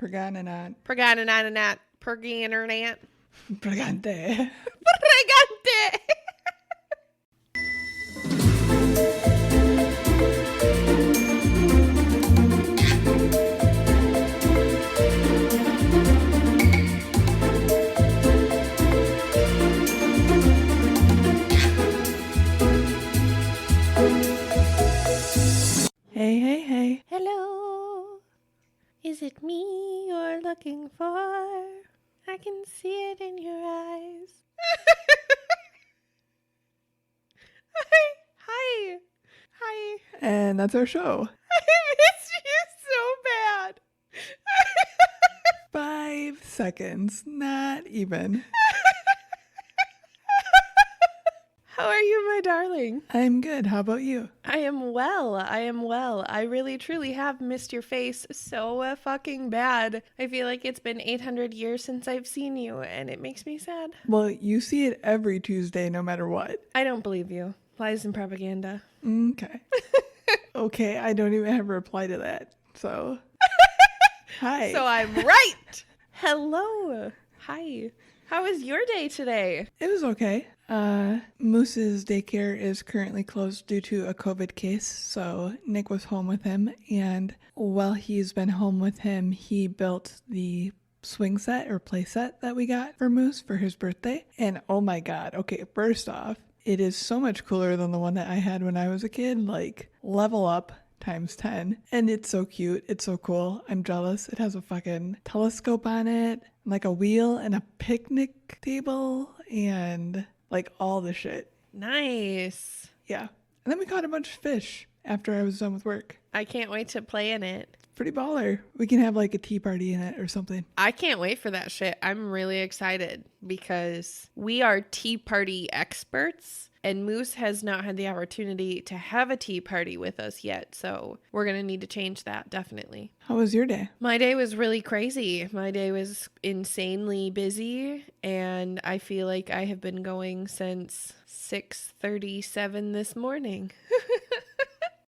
Pergananat. Pergananat. Pergananat. Pregante. Pregante. Hey, hey, hey. Hello. Is it me you're looking for? I can see it in your eyes. Hi. Hi. And that's our show. I missed you so bad. 5 seconds. Not even. How are you, my darling? I'm good. How about you? I am well. I really, truly have missed your face so fucking bad. I feel like it's been 800 years since I've seen you, and it makes me sad. Well, you see it every Tuesday, no matter what. I don't believe you. Lies and propaganda. Okay. Okay, I don't even have a reply to that. So, hi. So I'm right. Hello. Hi. How was your day today? It was okay. Moose's daycare is currently closed due to a COVID case, so Nick was home with him, and while he's been home with him, he built the swing set or play set that we got for Moose for his birthday, and oh my god, okay, first off, it is so much cooler than the one that I had when I was a kid, like level up times 10, and it's so cute, it's so cool, I'm jealous. It has a fucking telescope on it, like a wheel and a picnic table, and like all the shit. Nice. Yeah. And then we caught a bunch of fish after I was done with work. I can't wait to play in it. Pretty baller. We can have like a tea party in it or something. I can't wait for that shit. I'm really excited because we are tea party experts and Moose has not had the opportunity to have a tea party with us yet. So we're going to need to change that, definitely. How was your day? My day was really crazy. My day was insanely busy and I feel like I have been going since 6:37 this morning.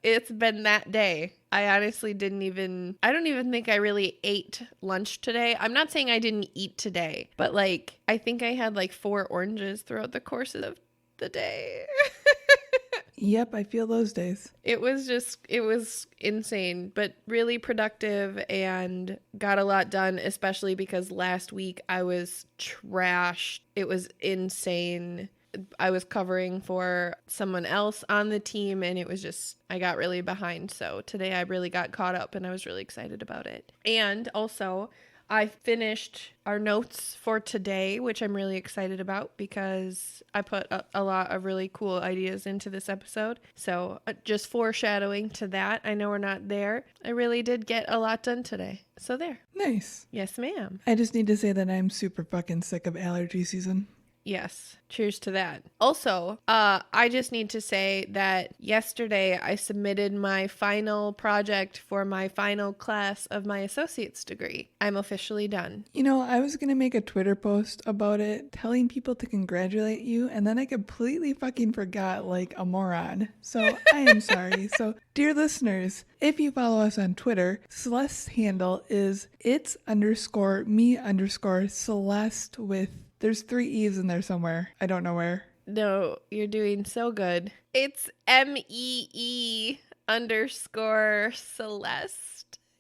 It's been that day. I honestly I don't even think I really ate lunch today. I'm not saying I didn't eat today, but like, I think I had like 4 oranges throughout the course of the day. Yep, I feel those days. It was insane, but really productive and got a lot done, especially because last week I was trashed. It was insane. I was covering for someone else on the team and I got really behind. So today I really got caught up and I was really excited about it. And also I finished our notes for today, which I'm really excited about because I put a lot of really cool ideas into this episode. So just foreshadowing to that. I know we're not there. I really did get a lot done today. So there. Nice. Yes, ma'am. I just need to say that I'm super fucking sick of allergy season. Yes. Cheers to that. Also, I just need to say that yesterday I submitted my final project for my final class of my associate's degree. I'm officially done. You know, I was going to make a Twitter post about it, telling people to congratulate you, and then I completely fucking forgot like a moron. So I am sorry. So, dear listeners, if you follow us on Twitter, Celeste's handle is its_me_Celeste with there's 3 E's in there somewhere. I don't know where. No, you're doing so good. It's MEE_Celeste.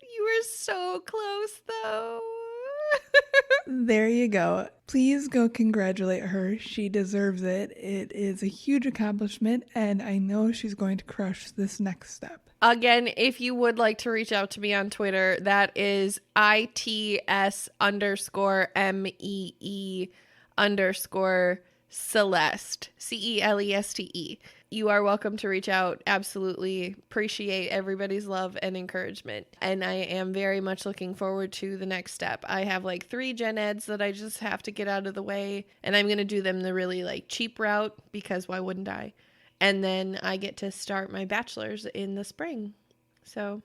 You were so close, though. There you go. Please go congratulate her. She deserves it. It is a huge accomplishment, and I know she's going to crush this next step. Again, if you would like to reach out to me on Twitter, that is ITS_MEE_Celeste. CELESTE. You are welcome to reach out. Absolutely appreciate everybody's love and encouragement. And I am very much looking forward to the next step. I have like 3 gen eds that I just have to get out of the way. And I'm going to do them the really like cheap route because why wouldn't I? And then I get to start my bachelor's in the spring. So,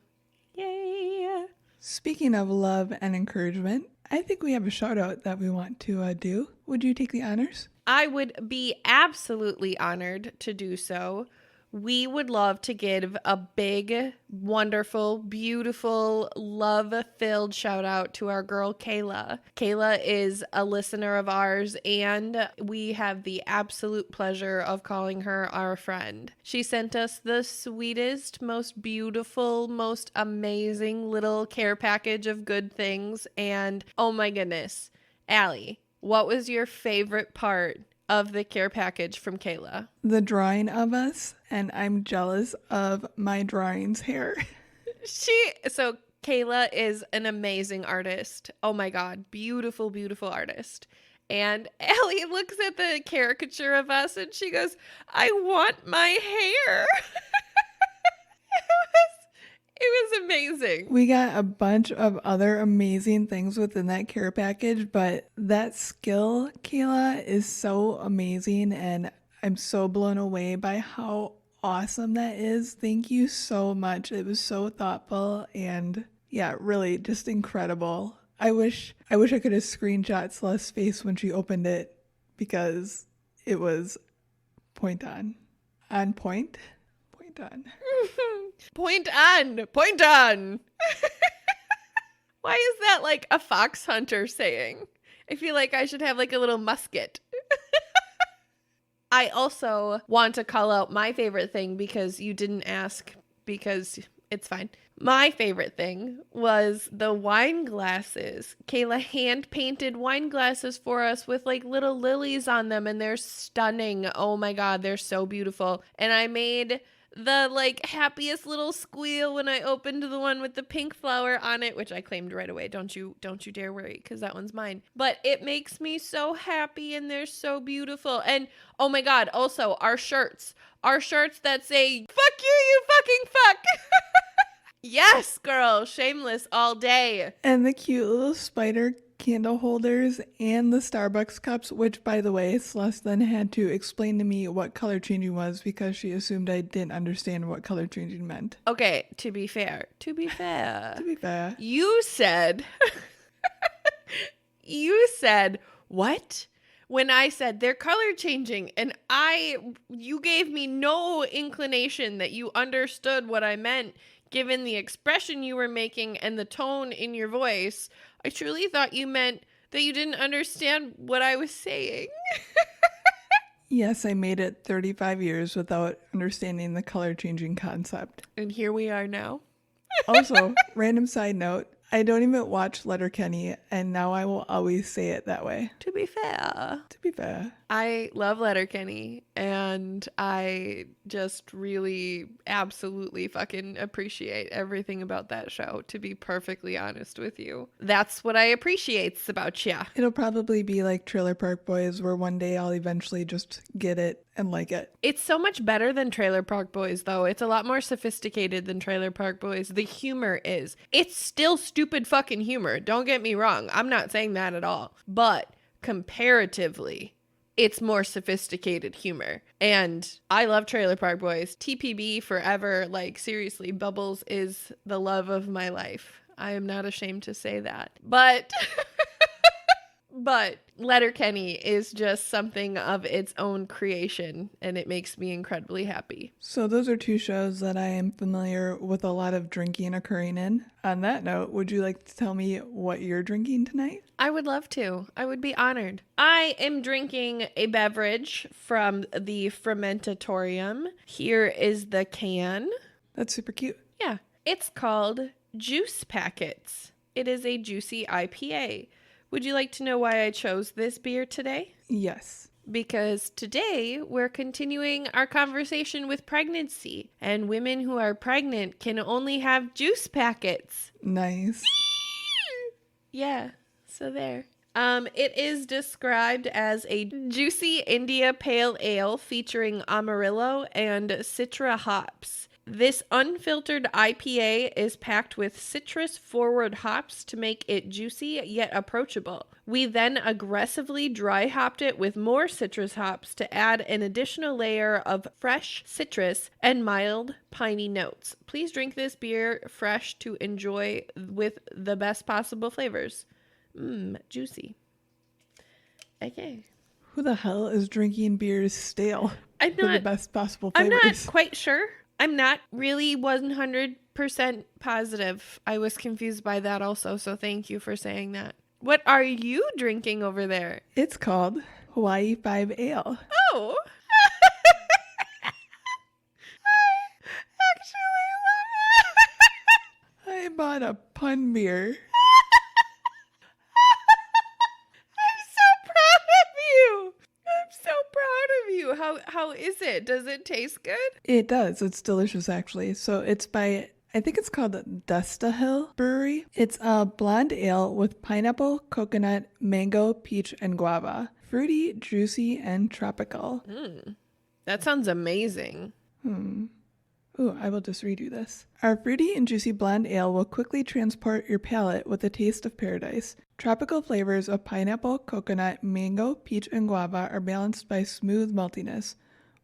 yay. Speaking of love and encouragement, I think we have a shout out that we want to do. Would you take the honors? I would be absolutely honored to do so. we would love to give a big, wonderful, beautiful, love-filled shout out to our girl Kayla. Kayla is a listener of ours, and we have the absolute pleasure of calling her our friend. She sent us the sweetest, most beautiful, most amazing little care package of good things, and oh my goodness, Allie, what was your favorite part of the care package from Kayla? The drawing of us, and I'm jealous of my drawing's hair. So Kayla is an amazing artist. Oh my God. Beautiful, beautiful artist. And Allie looks at the caricature of us and she goes, I want my hair. It was amazing. We got a bunch of other amazing things within that care package, but that skill, Kayla, is so amazing, and I'm so blown away by how awesome that is. Thank you so much. It was so thoughtful and yeah, really just incredible. I wish I could have screenshot Celeste's face when she opened it because it was point on. On point? Point on. Point on. Point on. Why is that like a fox hunter saying? I feel like I should have like a little musket. I also want to call out my favorite thing because you didn't ask, because it's fine. My favorite thing was the wine glasses. Kayla hand painted wine glasses for us with like little lilies on them, and they're stunning. Oh my God, they're so beautiful. And I made the like happiest little squeal when I opened the one with the pink flower on it, which I claimed right away. Don't you dare worry, because that one's mine. But it makes me so happy, and they're so beautiful. And oh my God, also our shirts that say fuck you fucking fuck. Yes, girl, shameless all day. And the cute little spider candle holders and the Starbucks cups, which, by the way, Celeste then had to explain to me what color changing was because she assumed I didn't understand what color changing meant. Okay, to be fair, you said, what? When I said they're color changing, and you gave me no inclination that you understood what I meant, given the expression you were making and the tone in your voice. I truly thought you meant that you didn't understand what I was saying. Yes, I made it 35 years without understanding the color changing concept. And here we are now. Also, random side note, I don't even watch Letterkenny, and now I will always say it that way. To be fair. I love Letterkenny, and I just really absolutely fucking appreciate everything about that show, to be perfectly honest with you. That's what I appreciates about ya. It'll probably be like Trailer Park Boys, where one day I'll eventually just get it and like it. It's so much better than Trailer Park Boys, though. It's a lot more sophisticated than Trailer Park Boys. The humor is. It's still stupid fucking humor. Don't get me wrong. I'm not saying that at all. But comparatively, it's more sophisticated humor. And I love Trailer Park Boys. TPB forever. Like, seriously, Bubbles is the love of my life. I am not ashamed to say that. But Letterkenny is just something of its own creation, and it makes me incredibly happy. So those are two shows that I am familiar with a lot of drinking occurring in. On that note, would you like to tell me what you're drinking tonight? I would love to. I would be honored. I am drinking a beverage from the Fermentatorium. Here is the can. That's super cute. Yeah. It's called Juice Packets. It is a juicy IPA. Would you like to know why I chose this beer today? Yes. Because today we're continuing our conversation with pregnancy, and women who are pregnant can only have juice packets. Nice. Yeah, so there. It is described as a juicy India Pale Ale featuring Amarillo and Citra hops. This unfiltered IPA is packed with citrus-forward hops to make it juicy yet approachable. We then aggressively dry hopped it with more citrus hops to add an additional layer of fresh citrus and mild piney notes. Please drink this beer fresh to enjoy with the best possible flavors. Juicy. Okay. Who the hell is drinking beers stale I'm for the not best possible I'm flavors? not quite sure. I'm not really 100% positive. I was confused by that also, so thank you for saying that. What are you drinking over there? It's called Hawaii 5 Ale. Oh. I actually love it. I bought a pun beer. I'm so proud of you. I'm so proud of you. How is it? Does it taste good? It does. It's delicious, actually. So it's by, I think it's called Gestational Brewery. It's a blonde ale with pineapple, coconut, mango, peach, and guava. Fruity, juicy, and tropical. That sounds amazing. Ooh, I will just redo this. Our fruity and juicy blonde ale will quickly transport your palate with a taste of paradise. Tropical flavors of pineapple, coconut, mango, peach, and guava are balanced by smooth maltiness.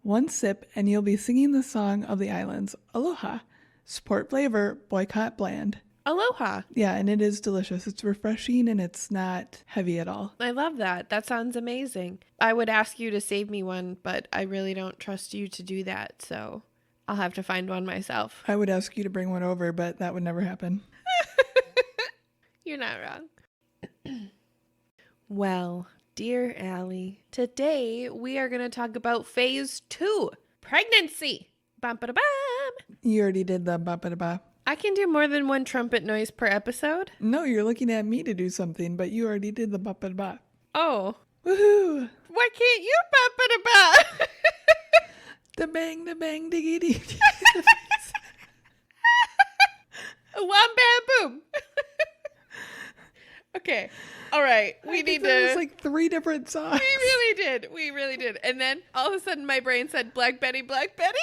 One sip and you'll be singing the song of the islands, Aloha. Support flavor, boycott bland. Aloha. Yeah, and it is delicious. It's refreshing and it's not heavy at all. I love that. That sounds amazing. I would ask you to save me one, but I really don't trust you to do that, so I'll have to find one myself. I would ask you to bring one over, but that would never happen. You're not wrong. Well, dear Allie, today we are going to talk about phase 2, pregnancy. Bum-ba-da-bum. You already did the ba-ba-da-ba. I can do more than one trumpet noise per episode. No, you're looking at me to do something, but you already did the ba-ba-da-ba. Oh. Woohoo! Why can't you bum-ba-da-ba? The bang, diggy dee. Wham bam boom. Okay. All right. We need to. It was like 3 different songs. We really did. And then all of a sudden my brain said Black Betty, Black Betty.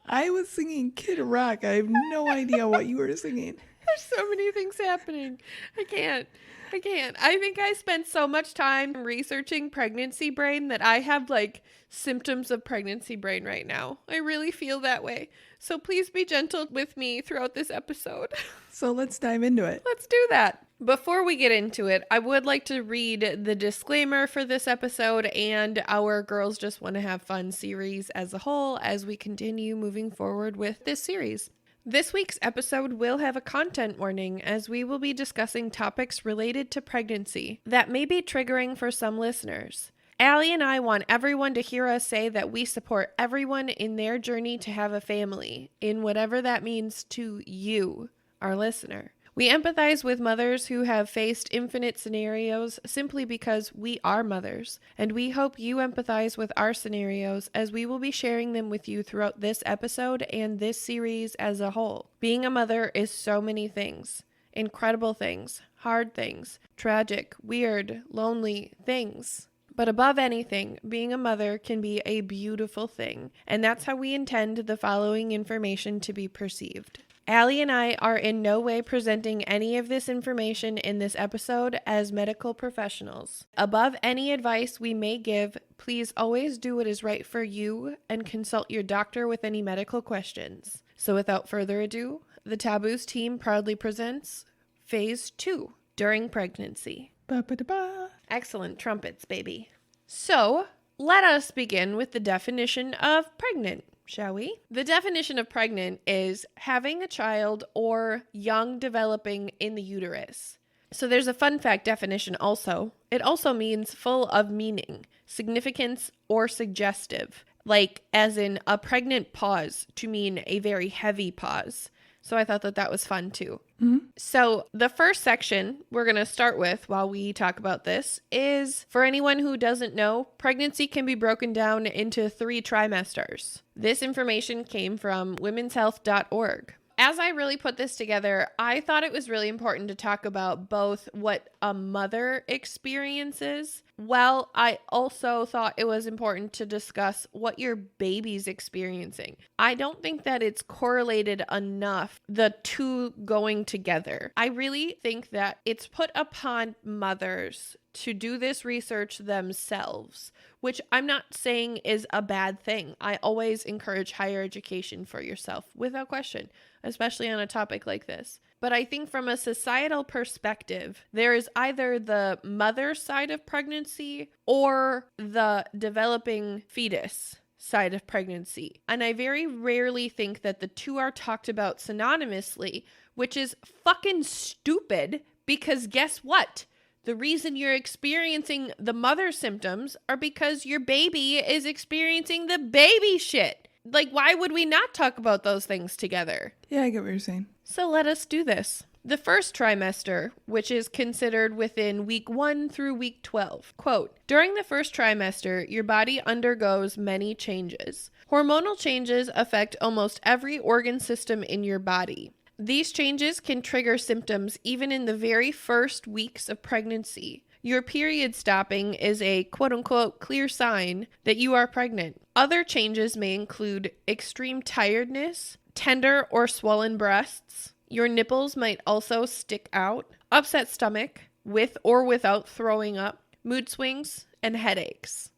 I was singing Kid Rock. I have no idea what you were singing. There's so many things happening. I can't. I think I spent so much time researching pregnancy brain that I have like symptoms of pregnancy brain right now. I really feel that way. So please be gentle with me throughout this episode. So let's dive into it. Let's do that. Before we get into it, I would like to read the disclaimer for this episode and our Girls Just Want to Have Fun series as a whole as we continue moving forward with this series. This week's episode will have a content warning as we will be discussing topics related to pregnancy that may be triggering for some listeners. Allie and I want everyone to hear us say that we support everyone in their journey to have a family, in whatever that means to you, our listener. We empathize with mothers who have faced infinite scenarios simply because we are mothers, and we hope you empathize with our scenarios as we will be sharing them with you throughout this episode and this series as a whole. Being a mother is so many things. Incredible things, hard things, tragic, weird, lonely things. But above anything, being a mother can be a beautiful thing, and that's how we intend the following information to be perceived. Allie and I are in no way presenting any of this information in this episode as medical professionals. Above any advice we may give, please always do what is right for you and consult your doctor with any medical questions. So without further ado, the Taboos team proudly presents Phase 2, During Pregnancy. Ba-ba-da-ba. Excellent trumpets, baby. So, let us begin with the definition of pregnant. Shall we? The definition of pregnant is having a child or young developing in the uterus. So there's a fun fact definition also. It also means full of meaning, significance, or suggestive, like as in a pregnant pause to mean a very heavy pause. So I thought that was fun too. Mm-hmm. So the first section we're going to start with while we talk about this is, for anyone who doesn't know, pregnancy can be broken down into 3 trimesters. This information came from womenshealth.org. As I really put this together, I thought it was really important to talk about both what a mother experiences. Well, I also thought it was important to discuss what your baby's experiencing. I don't think that it's correlated enough, the two going together. I really think that it's put upon mothers to do this research themselves, which I'm not saying is a bad thing. I always encourage higher education for yourself, without question, especially on a topic like this. But I think from a societal perspective, there is either the mother side of pregnancy or the developing fetus side of pregnancy. And I very rarely think that the two are talked about synonymously, which is fucking stupid because guess what? The reason you're experiencing the mother symptoms are because your baby is experiencing the baby shit. Like, why would we not talk about those things together? Yeah, I get what you're saying. So let us do this. The first trimester, which is considered within week 1 through week 12. Quote, during the first trimester, your body undergoes many changes. Hormonal changes affect almost every organ system in your body. These changes can trigger symptoms even in the very first weeks of pregnancy. Your period stopping is a quote-unquote clear sign that you are pregnant. Other changes may include extreme tiredness, tender or swollen breasts. Your nipples might also stick out, upset stomach, with or without throwing up, mood swings, and headaches.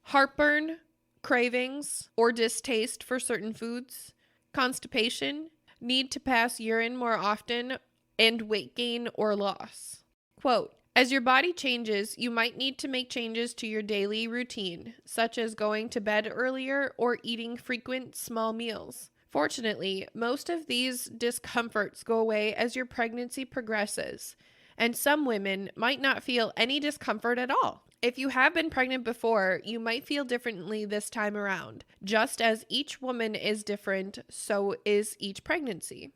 Heartburn, cravings, or distaste for certain foods, constipation, need to pass urine more often, and weight gain or loss. Quote, as your body changes, you might need to make changes to your daily routine, such as going to bed earlier or eating frequent small meals. Fortunately, most of these discomforts go away as your pregnancy progresses, and some women might not feel any discomfort at all. If you have been pregnant before, you might feel differently this time around. Just as each woman is different, so is each pregnancy.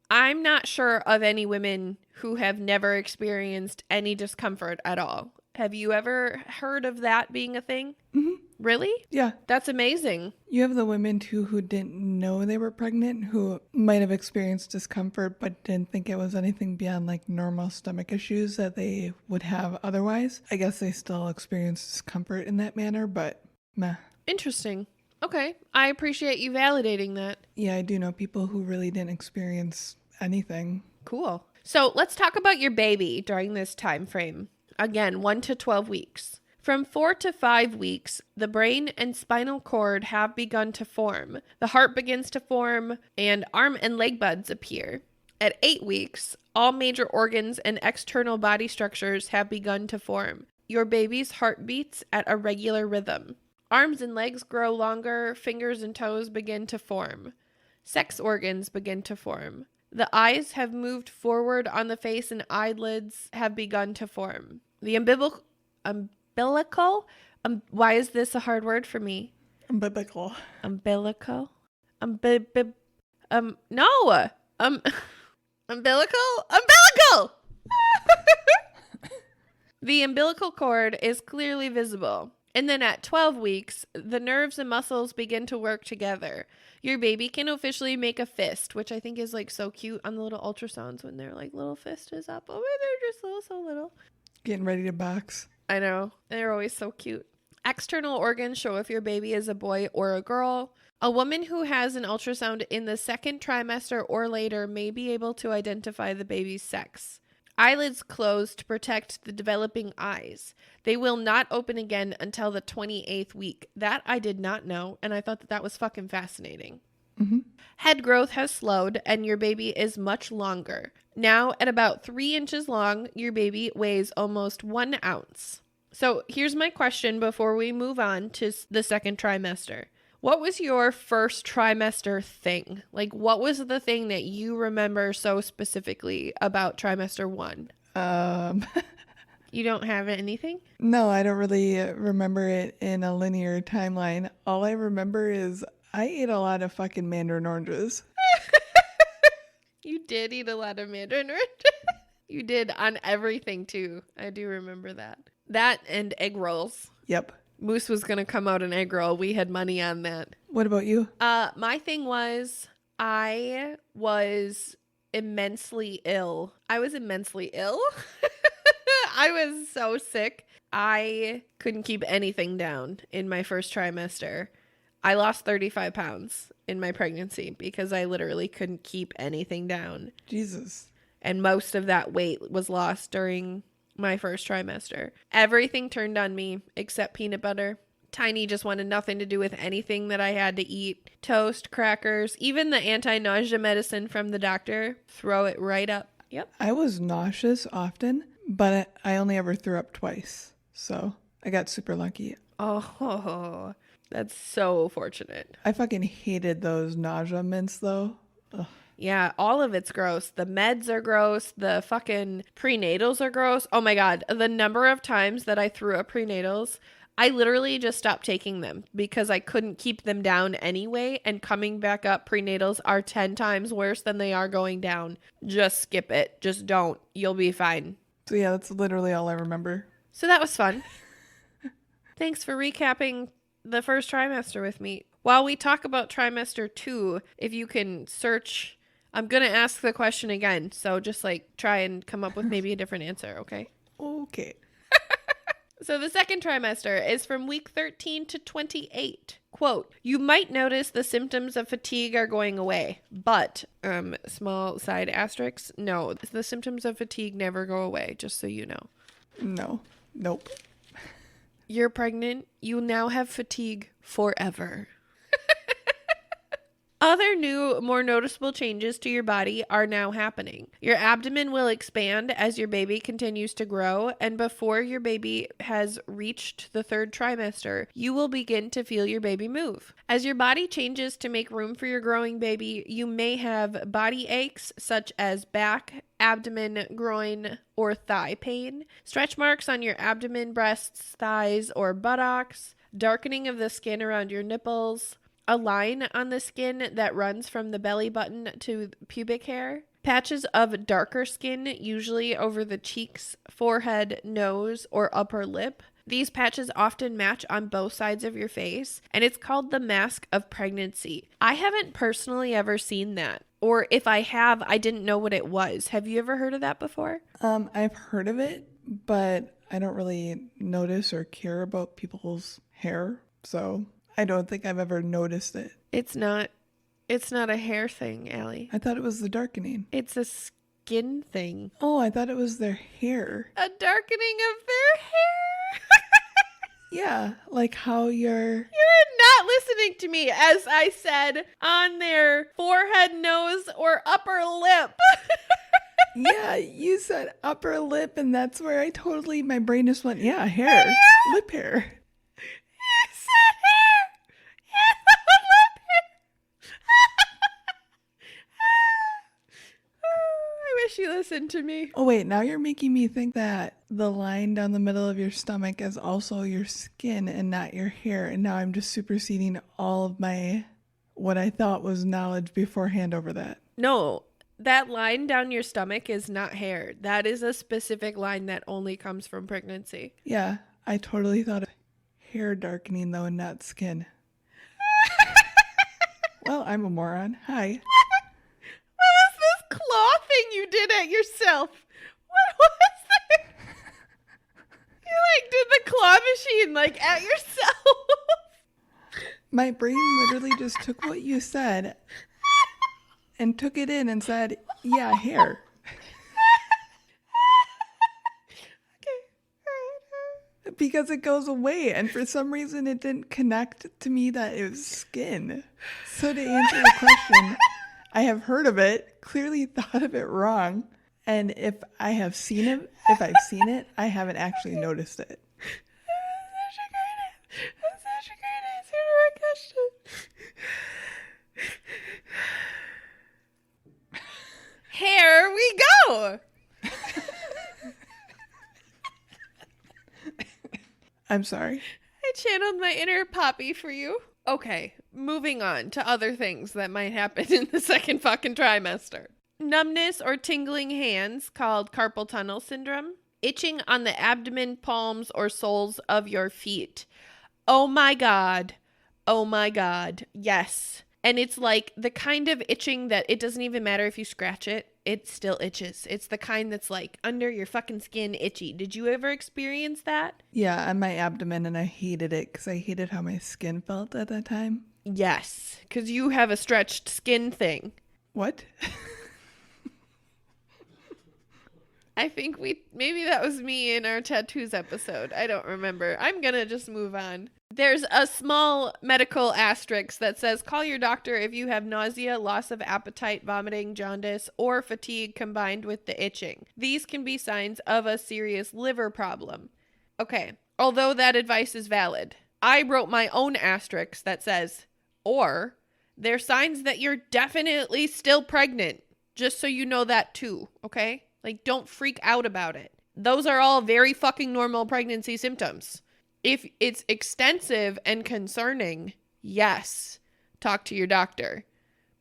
I'm not sure of any women who have never experienced any discomfort at all. Have you ever heard of that being a thing? Mm-hmm. Really? Yeah. That's amazing. You have the women too who didn't know they were pregnant, who might have experienced discomfort but didn't think it was anything beyond like normal stomach issues that they would have otherwise. I guess they still experience discomfort in that manner, but meh. Interesting. Okay. I appreciate you validating that. Yeah, I do know people who really didn't experience anything. Cool. So let's talk about your baby during this time frame. Again, 1 to 12 weeks. From 4 to 5 weeks, the brain and spinal cord have begun to form. The heart begins to form, and arm and leg buds appear. At 8 weeks, all major organs and external body structures have begun to form. Your baby's heart beats at a regular rhythm. Arms and legs grow longer, fingers and toes begin to form. Sex organs begin to form. The eyes have moved forward on the face and eyelids have begun to form. The umbilical, why is this a hard word for me? Umbilical. Umbilical? Umbilical? The umbilical cord is clearly visible. And then at 12 weeks, the nerves and muscles begin to work together. Your baby can officially make a fist, which I think is like so cute on the little ultrasounds when their like little fist is up. Oh, they're just so little. Getting ready to box. I know. They're always so cute. External organs show if your baby is a boy or a girl. A woman who has an ultrasound in the second trimester or later may be able to identify the baby's sex. Eyelids close to protect the developing eyes. They will not open again until the 28th week. That I did not know, and I thought that was fucking fascinating. Mm-hmm. Head growth has slowed, and your baby is much longer. Now, at about 3 inches long, your baby weighs almost 1 ounce. So here's my question before we move on to the second trimester. What was your first trimester thing? Like, what was the thing that you remember so specifically about trimester 1? You don't have anything? No, I don't really remember it in a linear timeline. All I remember is I ate a lot of fucking mandarin oranges. You did eat a lot of mandarin oranges. You did on everything too. I do remember that. That and egg rolls. Yep. Moose was going to come out an egg roll. We had money on that. What about you? My thing was I was immensely ill. I was so sick. I couldn't keep anything down in my first trimester. I lost 35 pounds in my pregnancy because I literally couldn't keep anything down. Jesus. And most of that weight was lost during my first trimester. Everything turned on me except peanut butter. Tiny just wanted nothing to do with anything that I had to eat. Toast, crackers, even the anti-nausea medicine from the doctor. Throw it right up. Yep. I was nauseous often, but I only ever threw up twice. So I got super lucky. Oh, that's so fortunate. I fucking hated those nausea mints though. Ugh. Yeah, all of it's gross. The meds are gross. The fucking prenatals are gross. Oh my God. The number of times that I threw up prenatals, I literally just stopped taking them because I couldn't keep them down anyway. And coming back up, prenatals are 10 times worse than they are going down. Just skip it. Just don't. You'll be fine. So yeah, that's literally all I remember. So that was fun. Thanks for recapping the first trimester with me. While we talk about trimester 2, if you can search, I'm going to ask the question again. So just like try and come up with maybe a different answer, okay? Okay. So the second trimester is from week 13 to 28. Quote, you might notice the symptoms of fatigue are going away, but, small side asterisks, no, the symptoms of fatigue never go away, just so you know. No. Nope. You're pregnant. You now have fatigue forever. Other new, more noticeable changes to your body are now happening. Your abdomen will expand as your baby continues to grow, and before your baby has reached the third trimester, you will begin to feel your baby move. As your body changes to make room for your growing baby, you may have body aches such as back, abdomen, groin, or thigh pain, stretch marks on your abdomen, breasts, thighs, or buttocks, darkening of the skin around your nipples, a line on the skin that runs from the belly button to pubic hair, patches of darker skin, usually over the cheeks, forehead, nose, or upper lip. These patches often match on both sides of your face, and it's called the mask of pregnancy. I haven't personally ever seen that, or if I have, I didn't know what it was. Have you ever heard of that before? I've heard of it, but I don't really notice or care about people's hair, so I don't think I've ever noticed it. It's not a hair thing, Allie. I thought it was the darkening. It's a skin thing. Oh, I thought it was their hair. A darkening of their hair? Yeah, like how you're not listening to me as I said on their forehead, nose, or upper lip. Yeah, you said upper lip, and that's where my brain just went, yeah, hair. Lip hair. You said hair. Lip hair. I wish you listened to me. Oh, wait, now you're making me think that the line down the middle of your stomach is also your skin and not your hair. And now I'm just superseding all of what I thought was knowledge beforehand over that. No, that line down your stomach is not hair. That is a specific line that only comes from pregnancy. Yeah, I totally thought of hair darkening, though, and not skin. Well, I'm a moron. Hi. What was this claw thing you did at yourself? What was it? You did the claw machine at yourself. My brain literally just took what you said and took it in and said, yeah, hair. Okay. Because it goes away, and for some reason it didn't connect to me that it was skin. So to answer your question, I have heard of it, clearly thought of it wrong, and if I've seen it, I haven't actually noticed it. That's such a great answer to my question. Here we go. I'm sorry. I channeled my inner Poppy for you. Okay, moving on to other things that might happen in the second fucking trimester. Numbness or tingling hands, called carpal tunnel syndrome. Itching on the abdomen, palms, or soles of your feet. Oh my God. Oh my God. Yes. And it's like the kind of itching that it doesn't even matter if you scratch it. It still itches. It's the kind that's under your fucking skin itchy. Did you ever experience that? Yeah, on my abdomen, and I hated it because I hated how my skin felt at that time. Yes, because you have a stretched skin thing. What? I think maybe that was me in our tattoos episode. I don't remember. I'm going to just move on. There's a small medical asterisk that says, call your doctor if you have nausea, loss of appetite, vomiting, jaundice, or fatigue combined with the itching. These can be signs of a serious liver problem. Okay, although that advice is valid, I wrote my own asterisk that says, or they're signs that you're definitely still pregnant. Just so you know that too, okay? Like, don't freak out about it. Those are all very fucking normal pregnancy symptoms. If it's extensive and concerning, yes, talk to your doctor.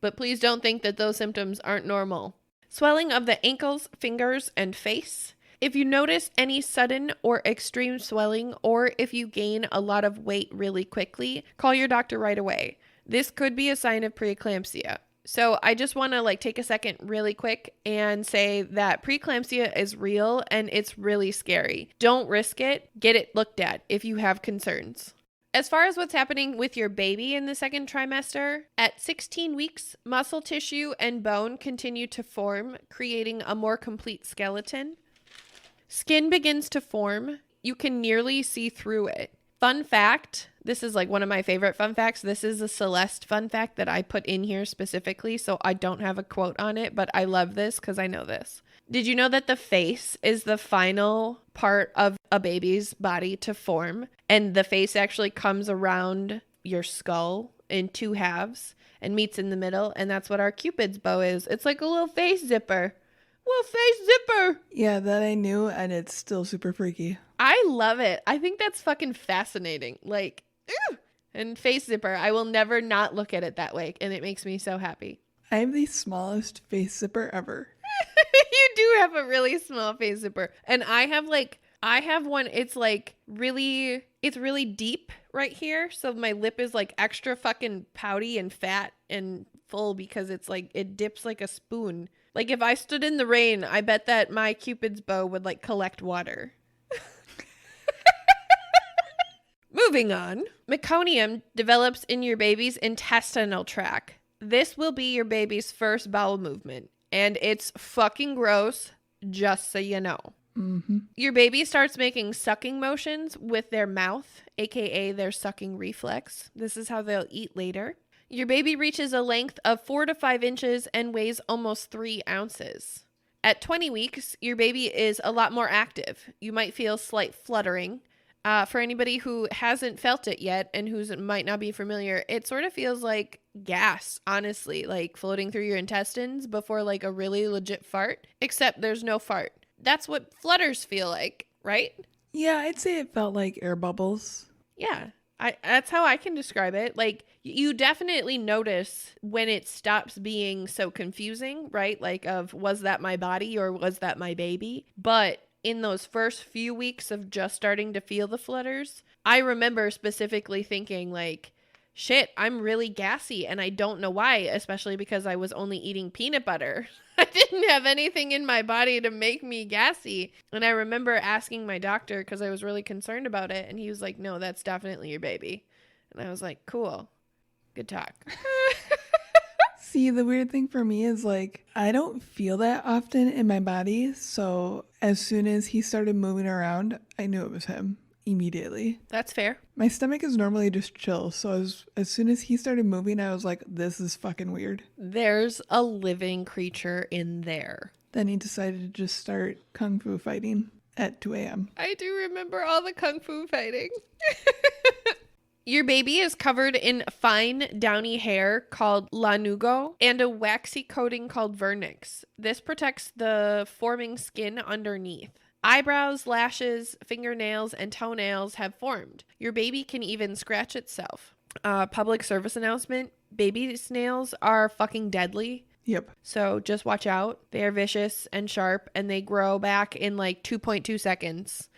But please don't think that those symptoms aren't normal. Swelling of the ankles, fingers, and face. If you notice any sudden or extreme swelling, or if you gain a lot of weight really quickly, call your doctor right away. This could be a sign of preeclampsia. So I just want to take a second really quick and say that preeclampsia is real and it's really scary. Don't risk it. Get it looked at if you have concerns. As far as what's happening with your baby in the second trimester, at 16 weeks, muscle tissue and bone continue to form, creating a more complete skeleton. Skin begins to form. You can nearly see through it. Fun fact, this is one of my favorite fun facts. This is a Celeste fun fact that I put in here specifically, so I don't have a quote on it, but I love this because I know this. Did you know that the face is the final part of a baby's body to form? And the face actually comes around your skull in two halves and meets in the middle, and that's what our Cupid's bow is. It's like a little face zipper. Little face zipper. Yeah, that I knew, and it's still super freaky. I love it. I think that's fucking fascinating. Ew. And face zipper. I will never not look at it that way, and it makes me so happy. I have the smallest face zipper ever. You do have a really small face zipper. And I have one, it's really deep right here. So my lip is extra fucking pouty and fat and full because it's it dips like a spoon. If I stood in the rain, I bet that my Cupid's bow would collect water. Moving on. Meconium develops in your baby's intestinal tract. This will be your baby's first bowel movement. And it's fucking gross, just so you know. Mm-hmm. Your baby starts making sucking motions with their mouth, aka their sucking reflex. This is how they'll eat later. Your baby reaches a length of 4 to 5 inches and weighs almost 3 ounces. At 20 weeks, your baby is a lot more active. You might feel slight fluttering. For anybody who hasn't felt it yet and who might not be familiar, it sort of feels like gas, honestly, floating through your intestines before a really legit fart, except there's no fart. That's what flutters feel like, right? Yeah, I'd say it felt like air bubbles. Yeah, that's how I can describe it. You definitely notice when it stops being so confusing, right? Was that my body or was that my baby? But in those first few weeks of just starting to feel the flutters, I remember specifically thinking shit, I'm really gassy and I don't know why, especially because I was only eating peanut butter. I didn't have anything in my body to make me gassy. And I remember asking my doctor because I was really concerned about it. And he was like, no, that's definitely your baby. And I was like, cool. Good talk. See, the weird thing for me is I don't feel that often in my body. So as soon as he started moving around, I knew it was him immediately. That's fair. My stomach is normally just chill. So as soon as he started moving, I was like, this is fucking weird. There's a living creature in there. Then he decided to just start kung fu fighting at 2 a.m. I do remember all the kung fu fighting. Your baby is covered in fine, downy hair called lanugo and a waxy coating called vernix. This protects the forming skin underneath. Eyebrows, lashes, fingernails, and toenails have formed. Your baby can even scratch itself. Public service announcement, baby snails are fucking deadly. Yep. So just watch out. They are vicious and sharp, and they grow back in 2.2 seconds.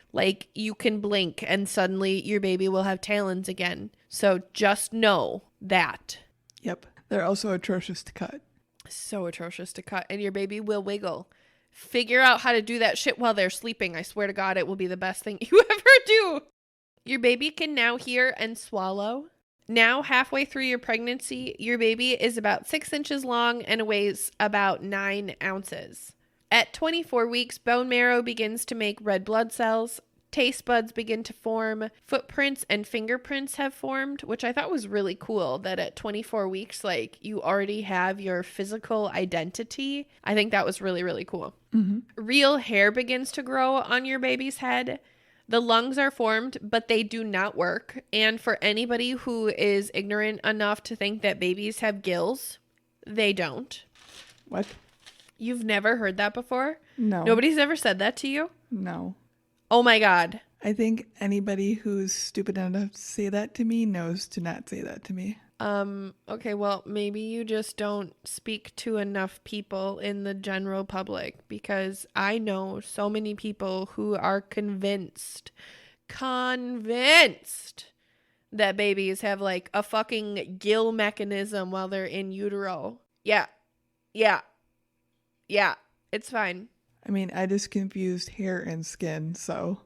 You can blink and suddenly your baby will have talons again. So just know that. Yep. They're also atrocious to cut. So atrocious to cut. And your baby will wiggle. Figure out how to do that shit while they're sleeping. I swear to God, it will be the best thing you ever do. Your baby can now hear and swallow. Now, halfway through your pregnancy, your baby is about 6 inches long and weighs about 9 ounces. At 24 weeks, bone marrow begins to make red blood cells. Taste buds begin to form. Footprints and fingerprints have formed, which I thought was really cool that at 24 weeks, like, you already have your physical identity. I think that was really, really cool. Mm-hmm. Real hair begins to grow on your baby's head. The lungs are formed, but they do not work. And for anybody who is ignorant enough to think that babies have gills, they don't. What? You've never heard that before? No. Nobody's ever said that to you? No. Oh my God. I think anybody who's stupid enough to say that to me knows to not say that to me. Okay, well, maybe you just don't speak to enough people in the general public, because I know so many people who are convinced that babies have like a fucking gill mechanism while they're in utero. Yeah. It's fine. I mean, I just confused hair and skin, so.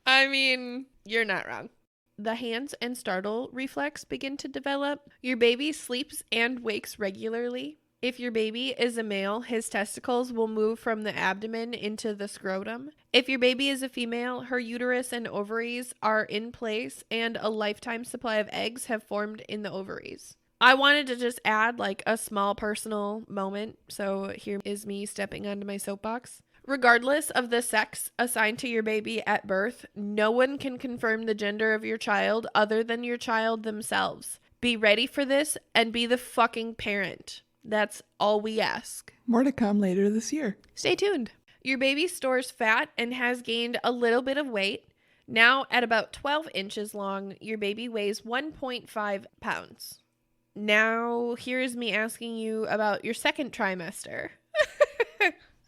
I mean, you're not wrong. The hands and startle reflex begin to develop. Your baby sleeps and wakes regularly. If your baby is a male, his testicles will move from the abdomen into the scrotum. If your baby is a female, her uterus and ovaries are in place and a lifetime supply of eggs have formed in the ovaries. I wanted to just add like a small personal moment. So here is me stepping onto my soapbox. Regardless of the sex assigned to your baby at birth, no one can confirm the gender of your child other than your child themselves. Be ready for this and be the fucking parent. That's all we ask. More to come later this year. Stay tuned. Your baby stores fat and has gained a little bit of weight. Now at about 12 inches long, your baby weighs 1.5 pounds. Now, here's me asking you about your second trimester.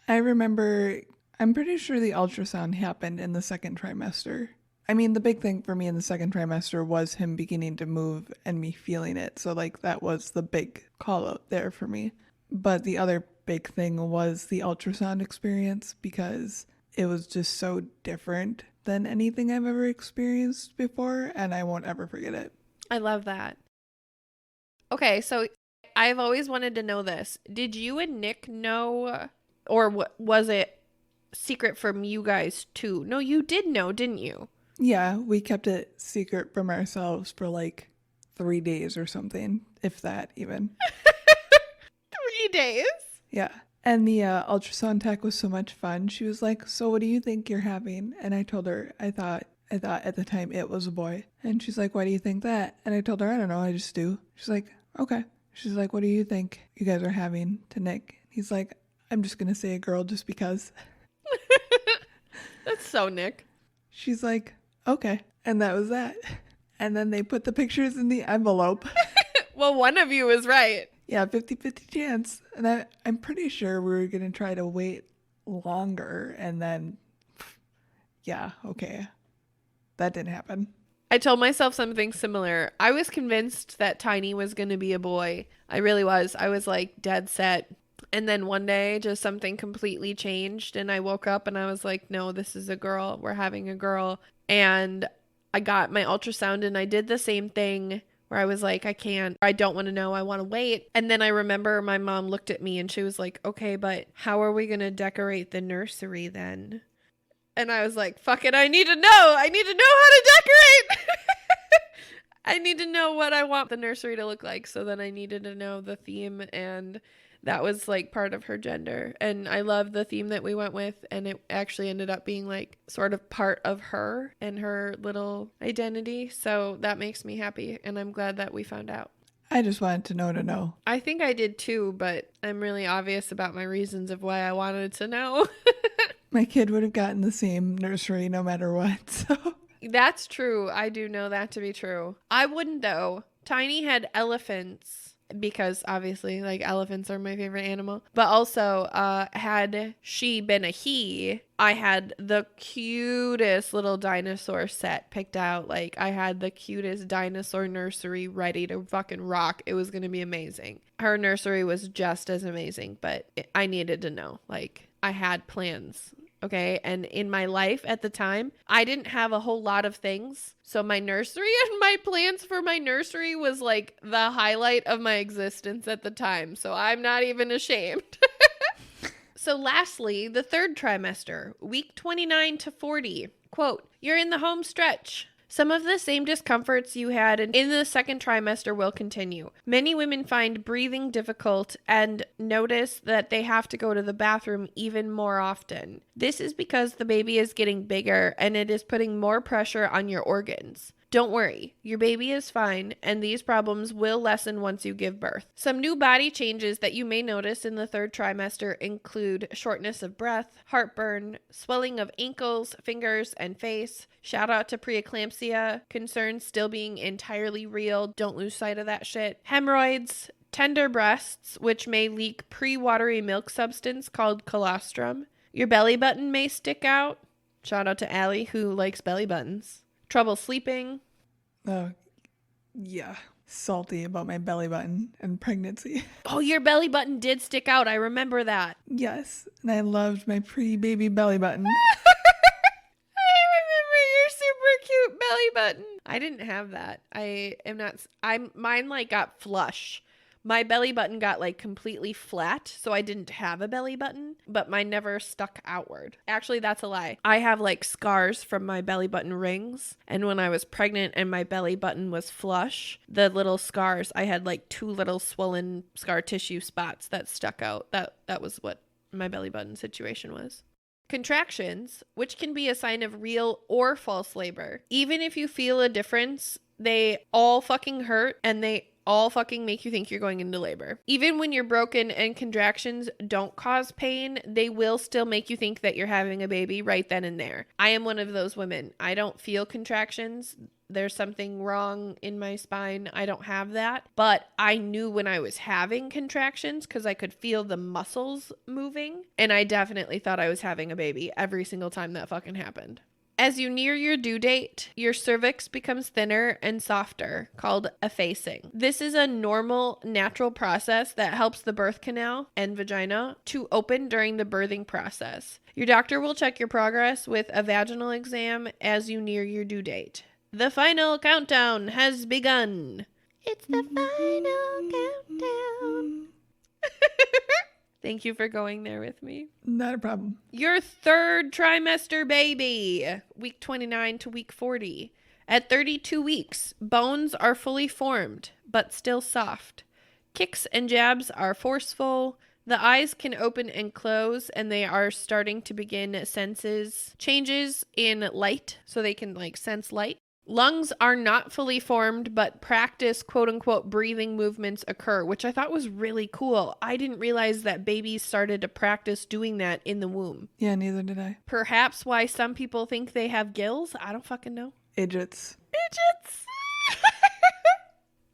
I remember, I'm pretty sure the ultrasound happened in the second trimester. I mean, the big thing for me in the second trimester was him beginning to move and me feeling it. So, like, that was the big call out there for me. But the other big thing was the ultrasound experience, because it was just so different than anything I've ever experienced before, and I won't ever forget it. I love that. Okay, so I've always wanted to know this. Did you and Nick know, or was it secret from you guys too? No, you did know, didn't you? Yeah, we kept it secret from ourselves for like 3 days or something, if that even. 3 days? Yeah. And the ultrasound tech was so much fun. She was like, "So what do you think you're having?" And I told her, I thought at the time it was a boy. And she's like, "Why do you think that?" And I told her, "I don't know, I just do." She's like, "Okay." She's like, "What do you think you guys are having?" to Nick. He's like, "I'm just going to say a girl just because." That's so Nick. She's like, "Okay." And that was that. And then they put the pictures in the envelope. Well, one of you is right. Yeah, 50-50 chance. And I'm pretty sure we were going to try to wait longer. And then, yeah, okay. That didn't happen. I told myself something similar. I was convinced that Tiny was going to be a boy. I really was. I was like dead set. And then one day just something completely changed. And I woke up and I was like, no, this is a girl. We're having a girl. And I got my ultrasound and I did the same thing where I was like, I don't want to know. I want to wait. And then I remember my mom looked at me and she was like, okay, but how are we going to decorate the nursery then? And I was like, fuck it, I need to know. I need to know how to decorate. I need to know what I want the nursery to look like. So then I needed to know the theme, and that was like part of her gender. And I love the theme that we went with, and it actually ended up being like sort of part of her and her little identity. So that makes me happy, and I'm glad that we found out. I just wanted to know. I think I did too, but I'm really obvious about my reasons of why I wanted to know. My kid would have gotten the same nursery no matter what, so. That's true. I do know that to be true. I wouldn't though. Tiny had elephants because obviously like elephants are my favorite animal. But also had she been a he, I had the cutest little dinosaur set picked out. Like I had the cutest dinosaur nursery ready to fucking rock. It was going to be amazing. Her nursery was just as amazing, but I needed to know. Like I had plans. Okay. And in my life at the time, I didn't have a whole lot of things. So my nursery and my plans for my nursery was like the highlight of my existence at the time. So I'm not even ashamed. So lastly, the third trimester, week 29 to 40. Quote, you're in the home stretch. Some of the same discomforts you had in the second trimester will continue. Many women find breathing difficult and notice that they have to go to the bathroom even more often. This is because the baby is getting bigger and it is putting more pressure on your organs. Don't worry, your baby is fine, and these problems will lessen once you give birth. Some new body changes that you may notice in the third trimester include shortness of breath, heartburn, swelling of ankles, fingers, and face. Shout out to preeclampsia, concerns still being entirely real. Don't lose sight of that shit. Hemorrhoids, tender breasts, which may leak pre-watery milk substance called colostrum. Your belly button may stick out. Shout out to Allie, who likes belly buttons. Trouble sleeping. Oh, yeah. Salty about my belly button and pregnancy. Oh, your belly button did stick out. I remember that. Yes. And I loved my pre-baby belly button. I remember your super cute belly button. I didn't have that. Mine like got flush. My belly button got like completely flat, so I didn't have a belly button, but mine never stuck outward. Actually, that's a lie. I have like scars from my belly button rings, and when I was pregnant and my belly button was flush, the little scars, I had like 2 little swollen scar tissue spots that stuck out. That was what my belly button situation was. Contractions, which can be a sign of real or false labor. Even if you feel a difference, they all fucking hurt and they all fucking make you think you're going into labor. Even when you're broken and contractions don't cause pain, they will still make you think that you're having a baby right then and there. I am one of those women. I don't feel contractions. There's something wrong in my spine. I don't have that. But I knew when I was having contractions because I could feel the muscles moving. And I definitely thought I was having a baby every single time that fucking happened. As you near your due date, your cervix becomes thinner and softer, called effacing. This is a normal, natural process that helps the birth canal and vagina to open during the birthing process. Your doctor will check your progress with a vaginal exam as you near your due date. The final countdown has begun. It's the final countdown. Thank you for going there with me. Not a problem. Your third trimester baby, week 29 to week 40. At 32 weeks, bones are fully formed, but still soft. Kicks and jabs are forceful. The eyes can open and close, and they are starting to begin senses changes in light, so they can like sense light. Lungs are not fully formed, but practice quote-unquote breathing movements occur, which I thought was really cool. I didn't realize that babies started to practice doing that in the womb. Yeah, neither did I. Perhaps why some people think they have gills? I don't fucking know. Idiots.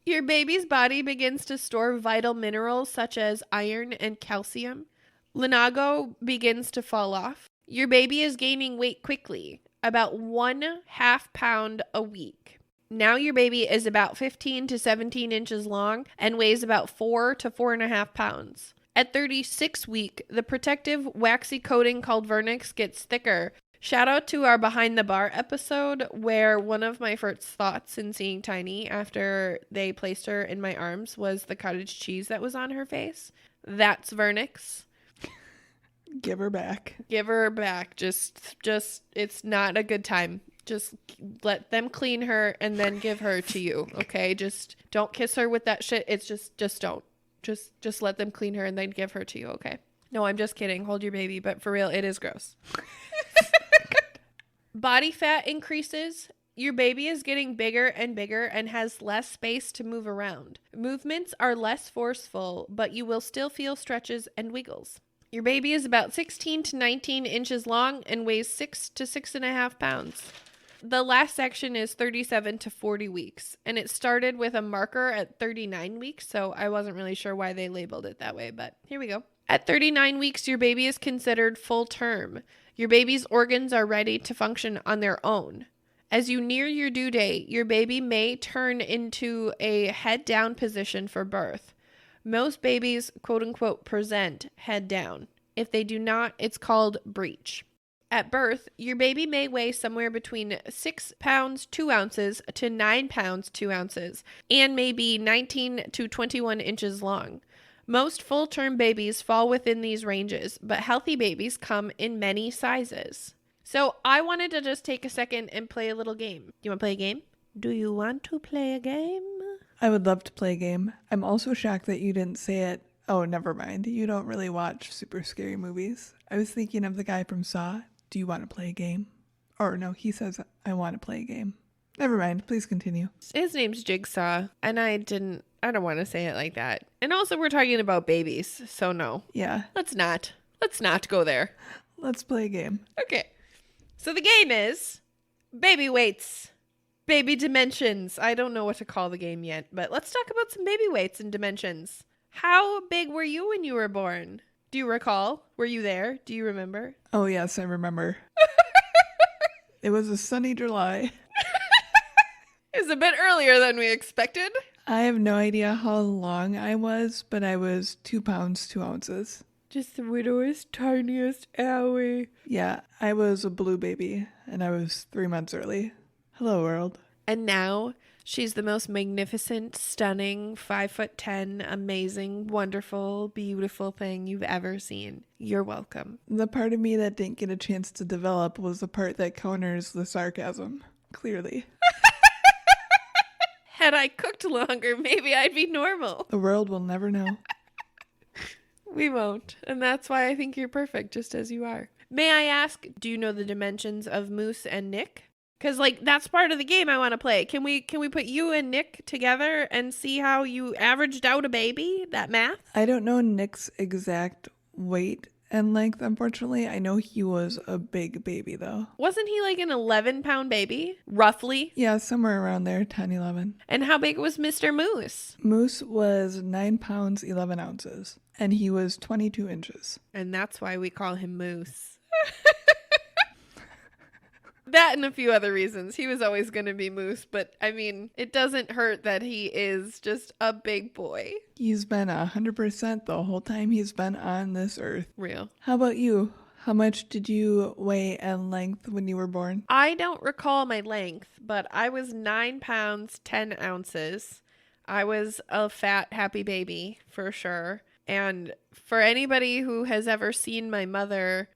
Your baby's body begins to store vital minerals such as iron and calcium. Linago begins to fall off. Your baby is gaining weight quickly. About 1/2 pound a week. Now your baby is about 15 to 17 inches long and weighs about 4 to 4.5 pounds. At 36 week, the protective waxy coating called vernix gets thicker. Shout out to our Behind the Bar episode where one of my first thoughts in seeing Tiny after they placed her in my arms was the cottage cheese that was on her face. That's vernix. Give her back. Give her back. Just, it's not a good time. Just let them clean her and then give her to you. Okay. Just don't kiss her with that shit. It's just don't. Just let them clean her and then give her to you. Okay. No, I'm just kidding. Hold your baby. But for real, it is gross. Body fat increases. Your baby is getting bigger and bigger and has less space to move around. Movements are less forceful, but you will still feel stretches and wiggles. Your baby is about 16 to 19 inches long and weighs 6 to 6.5 pounds. The last section is 37 to 40 weeks, and it started with a marker at 39 weeks, so I wasn't really sure why they labeled it that way, but here we go. At 39 weeks, your baby is considered full term. Your baby's organs are ready to function on their own. As you near your due date, your baby may turn into a head-down position for birth. Most babies, quote-unquote, present head down. If they do not, it's called breech. At birth, your baby may weigh somewhere between 6 pounds 2 ounces to 9 pounds 2 ounces and may be 19 to 21 inches long. Most full-term babies fall within these ranges, but healthy babies come in many sizes. So I wanted to just take a second and play a little game. You want to play a game? Do you want to play a game? I would love to play a game. I'm also shocked that you didn't say it. Oh, never mind. You don't really watch super scary movies. I was thinking of the guy from Saw. Do you want to play a game? Or no, he says, I want to play a game. Never mind. Please continue. His name's Jigsaw, and I don't want to say it like that. And also we're talking about babies, so no. Yeah. Let's not go there. Let's play a game. Okay. So the game is baby weights, baby dimensions. I don't know what to call the game yet, but let's talk about some baby weights and dimensions. How big were you when you were born? Do you recall? Were you there? Do you remember? Oh, yes, I remember. It was a sunny July. It was a bit earlier than we expected. I have no idea how long I was, but I was 2 pounds, 2 ounces. Just the widowest, tiniest owie. Yeah, I was a blue baby, and I was 3 months early. Hello, world. And now she's the most magnificent, stunning, 5'10", amazing, wonderful, beautiful thing you've ever seen. You're welcome. The part of me that didn't get a chance to develop was the part that counters the sarcasm. Clearly. Had I cooked longer, maybe I'd be normal. The world will never know. We won't. And that's why I think you're perfect, just as you are. May I ask, do you know the dimensions of Moose and Nick? Because, that's part of the game I want to play. Can we put you and Nick together and see how you averaged out a baby? That math? I don't know Nick's exact weight and length, unfortunately. I know he was a big baby, though. Wasn't he like an 11-pound baby, roughly? Yeah, somewhere around there, 10, 11. And how big was Mr. Moose? Moose was 9 pounds, 11 ounces, and he was 22 inches. And that's why we call him Moose. That and a few other reasons. He was always going to be Moose, but I mean, it doesn't hurt that he is just a big boy. He's been 100% the whole time he's been on this earth. Real. How about you? How much did you weigh and length when you were born? I don't recall my length, but I was 9 pounds, 10 ounces. I was a fat, happy baby for sure. And for anybody who has ever seen my mother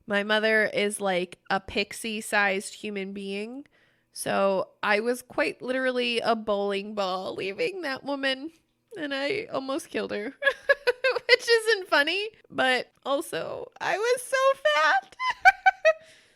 is like a pixie-sized human being. So I was quite literally a bowling ball leaving that woman, and I almost killed her, which isn't funny, but also I was so fat.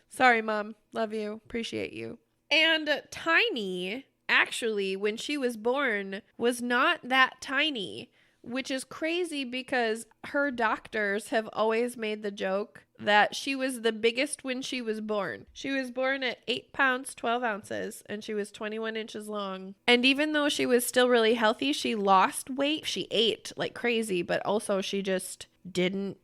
Sorry, Mom. Love you. Appreciate you. And Tiny, actually, when she was born, was not that tiny. Which is crazy because her doctors have always made the joke that she was the biggest when she was born. She was born at 8 pounds, 12 ounces, and she was 21 inches long. And even though she was still really healthy, she lost weight. She ate like crazy, but also she just didn't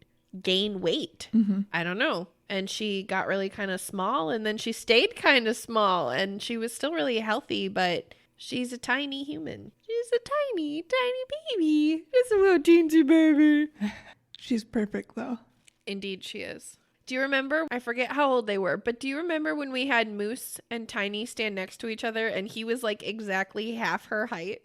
gain weight. Mm-hmm. I don't know. And she got really kind of small, and then she stayed kind of small, and she was still really healthy, but she's a tiny human. She's a tiny, tiny baby. It's a little teensy baby. She's perfect, though. Indeed, she is. Do you remember? I forget how old they were, but do you remember when we had Moose and Tiny stand next to each other and he was like exactly half her height?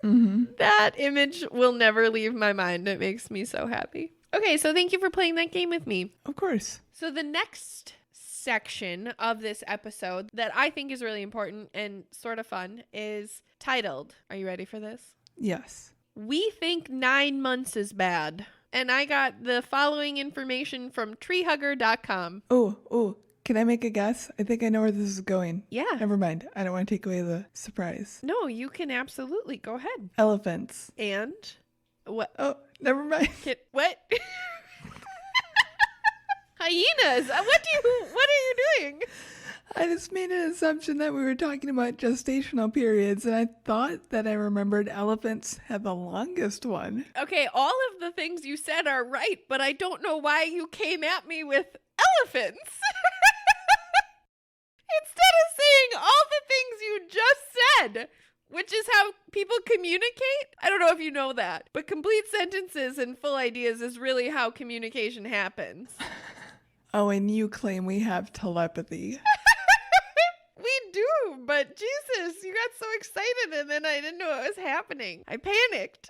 Mm-hmm. That image will never leave my mind. It makes me so happy. Okay, so thank you for playing that game with me. Of course. So the next section of this episode that I think is really important and sort of fun is titled, are you ready for this? Yes. We think 9 months is bad. And I got the following information from treehugger.com. Oh, can I make a guess? I think I know where this is going. Yeah. Never mind. I don't want to take away the surprise. No, you can absolutely. Go ahead. Elephants. And what? Oh, never mind. What? Hyenas. What are you doing? I just made an assumption that we were talking about gestational periods, and I thought that I remembered elephants had the longest one. Okay, all of the things you said are right, but I don't know why you came at me with elephants. Instead of saying all the things you just said, which is how people communicate. I don't know if you know that, but complete sentences and full ideas is really how communication happens. Oh, and you claim we have telepathy. We do, but Jesus, you got so excited and then I didn't know what was happening. I panicked.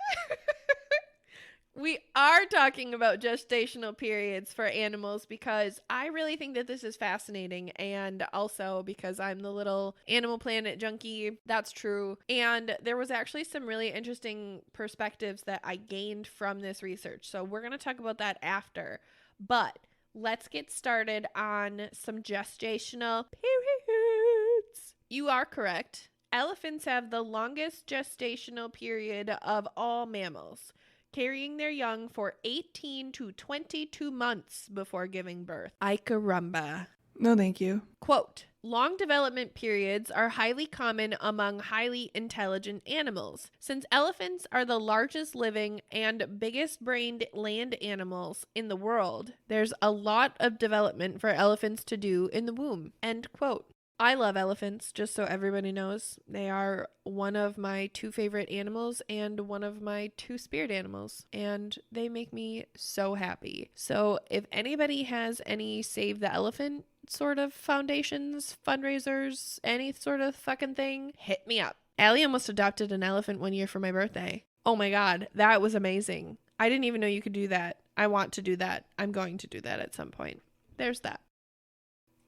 We are talking about gestational periods for animals because I really think that this is fascinating, and also because I'm the little Animal Planet junkie. That's true. And there was actually some really interesting perspectives that I gained from this research. So we're going to talk about that after. But let's get started on some gestational periods. You are correct. Elephants have the longest gestational period of all mammals, carrying their young for 18 to 22 months before giving birth. Ay caramba. No, thank you. Quote, long development periods are highly common among highly intelligent animals. Since elephants are the largest living and biggest brained land animals in the world, there's a lot of development for elephants to do in the womb. End quote. I love elephants, just so everybody knows. They are one of my 2 favorite animals and one of my 2 spirit animals, and they make me so happy. So if anybody has any Save the Elephant sort of foundations, fundraisers, any sort of fucking thing, hit me up. Allie almost adopted an elephant one year for my birthday. Oh my God, that was amazing. I didn't even know you could do that. I want to do that. I'm going to do that at some point. There's that.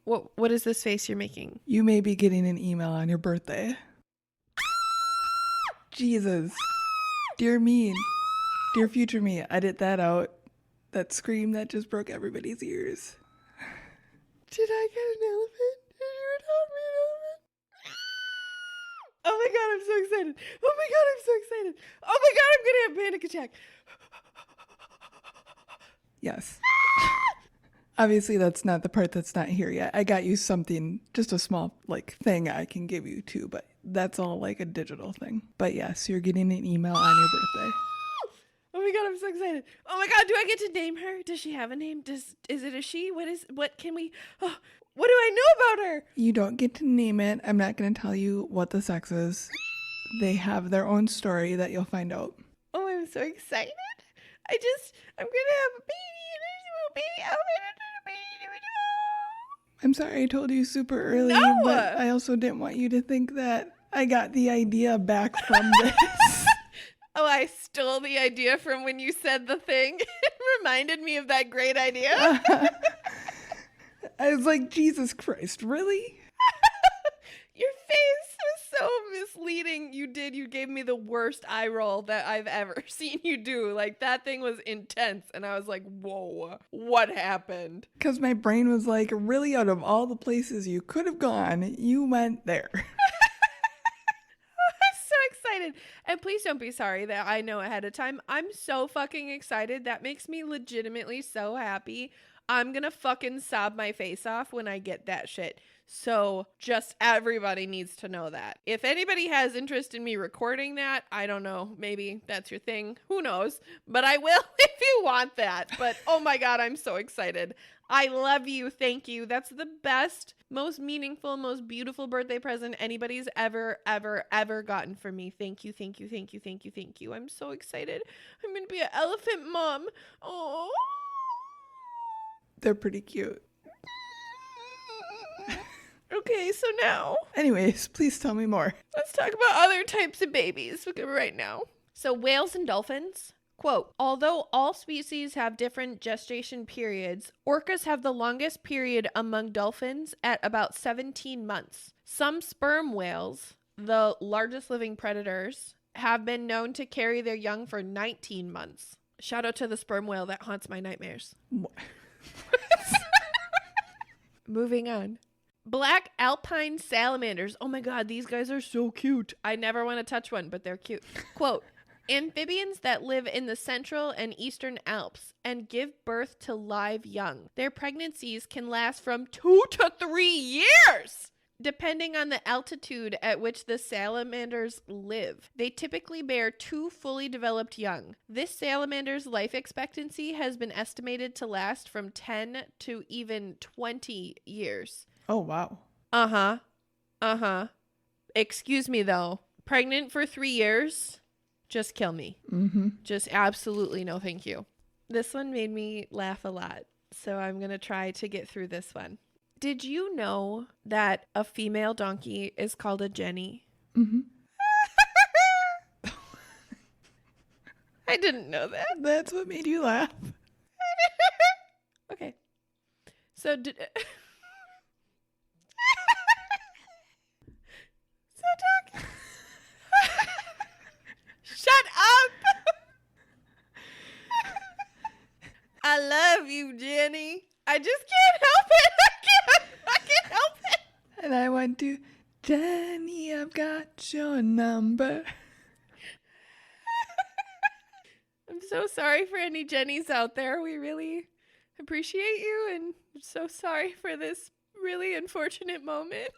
What is this face you're making? You may be getting an email on your birthday. Jesus. Dear me. Dear future me, edit that out. That scream that just broke everybody's ears. Did I get an elephant? Did you adopt me an elephant? Oh my God, I'm so excited. Oh my God, I'm so excited. Oh my God, I'm going to have a panic attack. Yes. Obviously, that's not the part that's not here yet. I got you something, just a small thing I can give you too, but that's all like a digital thing. But yes, you're getting an email on your birthday. Oh my God, I'm so excited. Oh my God, do I get to name her? Does she have a name? Is it a she? What do I know about her? You don't get to name it. I'm not going to tell you what the sex is. They have their own story that you'll find out. Oh, I'm so excited. I'm going to have a baby, and there's a little baby elephant. I'm sorry I told you super early, No! But I also didn't want you to think that I got the idea back from this. Oh, I stole the idea from when you said the thing. It reminded me of that great idea. I was like, Jesus Christ, really? Your face was so misleading. You gave me the worst eye roll that I've ever seen you do. Like, that thing was intense. And I was like, whoa, what happened? Because my brain was like, really, out of all the places you could have gone, you went there. I'm so excited. And please don't be sorry that I know ahead of time. I'm so fucking excited. That makes me legitimately so happy. I'm gonna fucking sob my face off when I get that shit. So just everybody needs to know that. If anybody has interest in me recording that, I don't know, maybe that's your thing. Who knows? But I will if you want that. But oh my God, I'm so excited. I love you. Thank you. That's the best, most meaningful, most beautiful birthday present anybody's ever gotten from me. Thank you, thank you, thank you, thank you, thank you. I'm so excited. I'm gonna be an elephant mom. Oh. They're pretty cute. Okay, so now, anyways, please tell me more. Let's talk about other types of babies right now. So whales and dolphins. Quote, although all species have different gestation periods, orcas have the longest period among dolphins at about 17 months. Some sperm whales, the largest living predators, have been known to carry their young for 19 months. Shout out to the sperm whale that haunts my nightmares. Moving on. Black Alpine salamanders. Oh my God, these guys are so cute. I never want to touch one, but they're cute. Quote, amphibians that live in the central and eastern Alps and give birth to live young. Their pregnancies can last from 2 to 3 years, depending on the altitude at which the salamanders live. They typically bear 2 fully developed young. This salamander's life expectancy has been estimated to last from 10 to even 20 years. Oh, wow. Excuse me, though. Pregnant for 3 years? Just kill me. Mm-hmm. Just absolutely no thank you. This one made me laugh a lot, so I'm going to try to get through this one. Did you know that a female donkey is called a Jenny? Mm-hmm. I didn't know that. That's what made you laugh. Okay. So talk. Shut up. I love you, Jenny. I just can't help it. I can't help it. And I went to, Jenny, I've got your number. I'm so sorry for any Jennies out there. We really appreciate you, and I'm so sorry for this really unfortunate moment.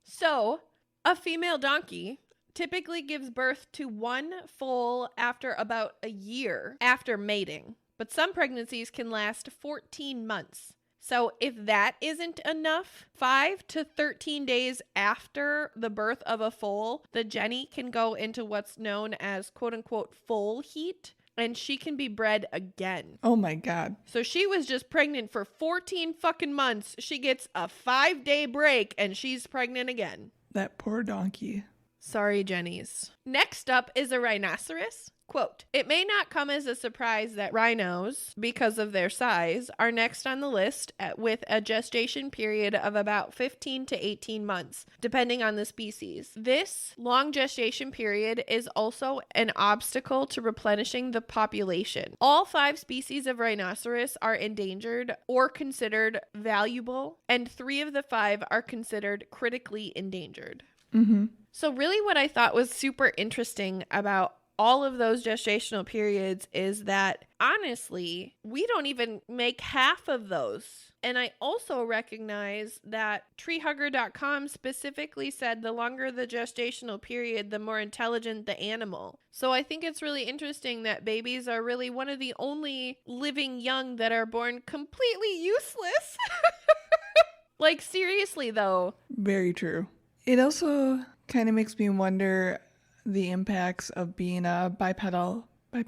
So, a female donkey typically gives birth to one foal after about a year after mating, but some pregnancies can last 14 months. So if that isn't enough, 5 to 13 days after the birth of a foal, the Jenny can go into what's known as quote unquote foal heat, and she can be bred again. Oh my God. So she was just pregnant for 14 fucking months. She gets a 5-day break and she's pregnant again. That poor donkey. Sorry, Jennies. Next up is a rhinoceros. Quote, it may not come as a surprise that rhinos, because of their size, are next on the list with a gestation period of about 15 to 18 months, depending on the species. This long gestation period is also an obstacle to replenishing the population. All 5 species of rhinoceros are endangered or considered valuable, and 3 of the 5 are considered critically endangered. Mm-hmm. So really what I thought was super interesting about all of those gestational periods is that, honestly, we don't even make half of those. And I also recognize that treehugger.com specifically said the longer the gestational period, the more intelligent the animal. So I think it's really interesting that babies are really one of the only living young that are born completely useless. Like, seriously, though. Very true. It also kind of makes me wonder the impacts of being a bipedal I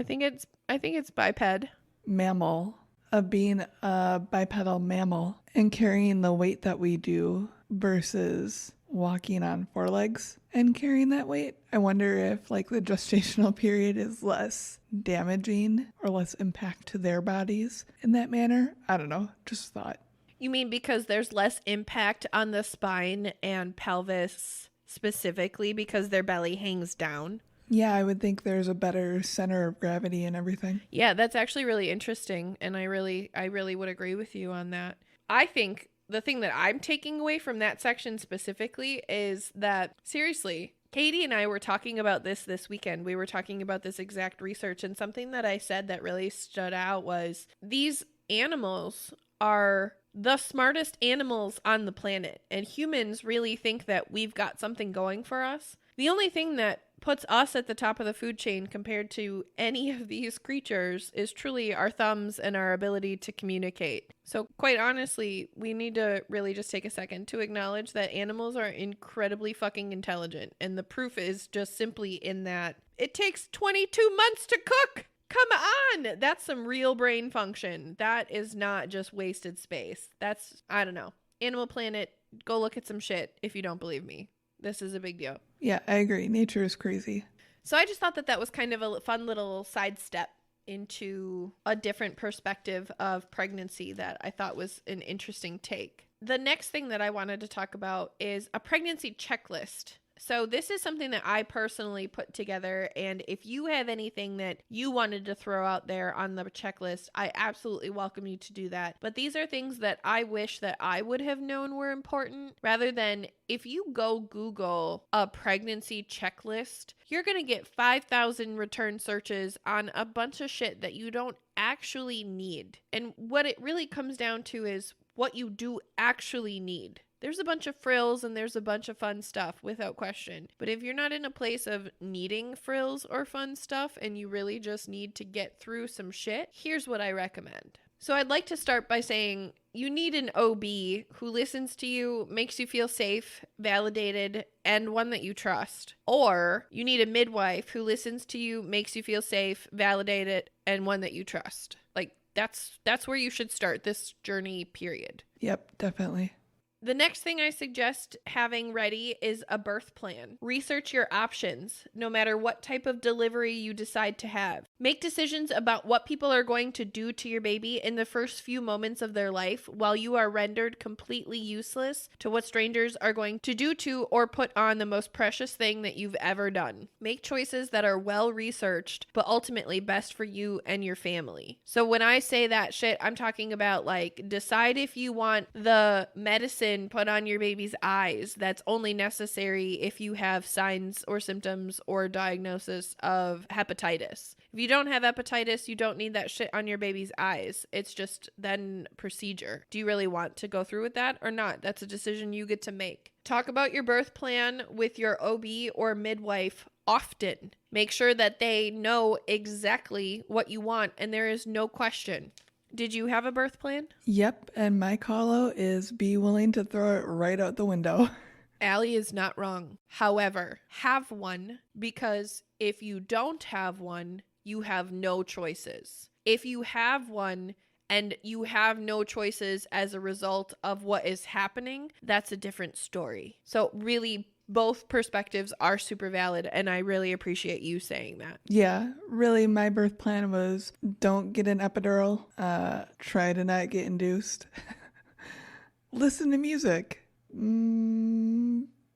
think it's biped. mammal, of being a bipedal mammal and carrying the weight that we do versus walking on 4 legs and carrying that weight. I wonder if like the gestational period is less damaging or less impact to their bodies in that manner. I don't know, just thought. You mean because there's less impact on the spine and pelvis specifically because their belly hangs down? Yeah, I would think there's a better center of gravity and everything. Yeah, that's actually really interesting, and I really would agree with you on that. I think the thing that I'm taking away from that section specifically is that, seriously, Katie and I were talking about this weekend. We were talking about this exact research, and something that I said that really stood out was these animals are the smartest animals on the planet, and humans really think that we've got something going for us. The only thing that puts us at the top of the food chain compared to any of these creatures is truly our thumbs and our ability to communicate. So quite honestly, we need to really just take a second to acknowledge that animals are incredibly fucking intelligent, and the proof is just simply in that it takes 22 months to cook. Come on! That's some real brain function. That is not just wasted space. That's, I don't know. Animal Planet, go look at some shit if you don't believe me. This is a big deal. Yeah, I agree. Nature is crazy. So I just thought that that was kind of a fun little sidestep into a different perspective of pregnancy that I thought was an interesting take. The next thing that I wanted to talk about is a pregnancy checklist. So this is something that I personally put together, and if you have anything that you wanted to throw out there on the checklist, I absolutely welcome you to do that. But these are things that I wish that I would have known were important, rather than if you go Google a pregnancy checklist, you're going to get 5,000 return searches on a bunch of shit that you don't actually need. And what it really comes down to is what you do actually need. There's a bunch of frills and there's a bunch of fun stuff without question. But if you're not in a place of needing frills or fun stuff and you really just need to get through some shit, here's what I recommend. So I'd like to start by saying you need an OB who listens to you, makes you feel safe, validated, and one that you trust. Or you need a midwife who listens to you, makes you feel safe, validated, and one that you trust. Like that's where you should start this journey, period. Yep, definitely. The next thing I suggest having ready is a birth plan. Research your options, no matter what type of delivery you decide to have. Make decisions about what people are going to do to your baby in the first few moments of their life while you are rendered completely useless to what strangers are going to do to or put on the most precious thing that you've ever done. Make choices that are well researched, but ultimately best for you and your family. So when I say that shit, I'm talking about like decide if you want the medicine put on your baby's eyes that's only necessary if you have signs or symptoms or diagnosis of hepatitis. If you don't have hepatitis, you don't need that shit on your baby's eyes. It's just then procedure. Do you really want to go through with that or not? That's a decision you get to make. Talk about your birth plan with your OB or midwife often. Make sure that they know exactly what you want and there is no question. Did you have a birth plan? Yep, and my call-out is be willing to throw it right out the window. Allie is not wrong. However, have one, because if you don't have one, you have no choices. If you have one and you have no choices as a result of what is happening, that's a different story. So really, both perspectives are super valid, and I really appreciate you saying that. Yeah, really, my birth plan was don't get an epidural, try to not get induced, listen to music,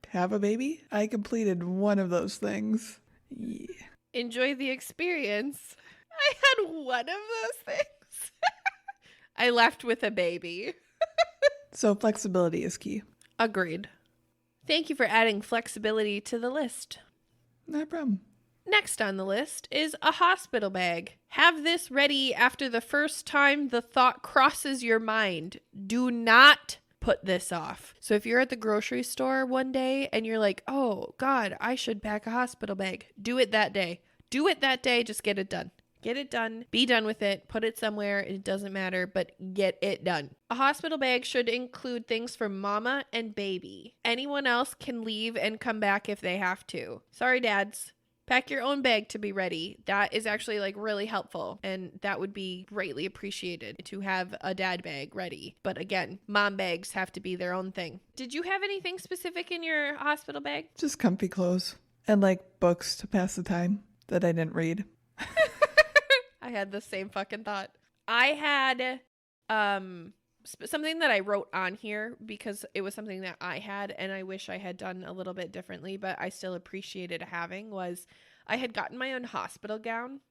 have a baby. I completed one of those things. Yeah. Enjoy the experience. I had one of those things. I left with a baby. So flexibility is key. Agreed. Thank you for adding flexibility to the list. No problem. Next on the list is a hospital bag. Have this ready after the first time the thought crosses your mind. Do not put this off. So if you're at the grocery store one day and you're like, oh God, I should pack a hospital bag, do it that day. Do it that day. Just get it done. Get it done. Be done with it. Put it somewhere. It doesn't matter, but get it done. A hospital bag should include things for mama and baby. Anyone else can leave and come back if they have to. Sorry, dads. Pack your own bag to be ready. That is actually like really helpful, and that would be greatly appreciated to have a dad bag ready. But again, mom bags have to be their own thing. Did you have anything specific in your hospital bag? Just comfy clothes and like books to pass the time that I didn't read. I had the same fucking thought. I had something that I wrote on here because it was something that I had and I wish I had done a little bit differently, but I still appreciated having, was I had gotten my own hospital gown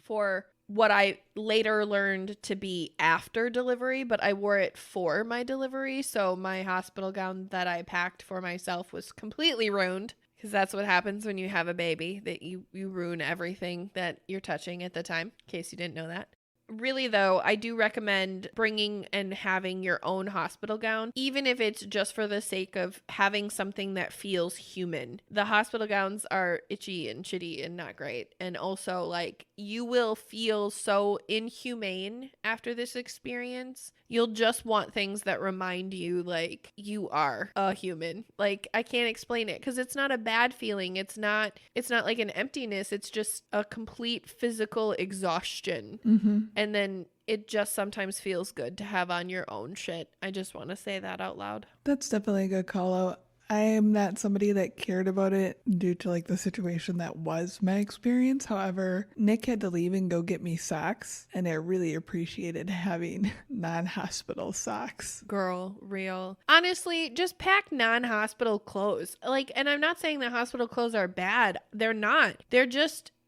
for what I later learned to be after delivery, but I wore it for my delivery. So my hospital gown that I packed for myself was completely ruined. Because that's what happens when you have a baby, that you ruin everything that you're touching at the time, in case you didn't know that. Really, though, I do recommend bringing and having your own hospital gown, even if it's just for the sake of having something that feels human. The hospital gowns are itchy and shitty and not great. And also, like, you will feel so inhumane after this experience. You'll just want things that remind you, like, you are a human. Like, I can't explain it because it's not a bad feeling. It's not like an emptiness. It's just a complete physical exhaustion. Mm-hmm. And then it just sometimes feels good to have on your own shit. I just want to say that out loud. That's definitely a good call out. I am not somebody that cared about it due to like the situation that was my experience. However, Nick had to leave and go get me socks, and I really appreciated having non-hospital socks. Girl, real. Honestly, just pack non-hospital clothes. Like, and I'm not saying that hospital clothes are bad. They're not.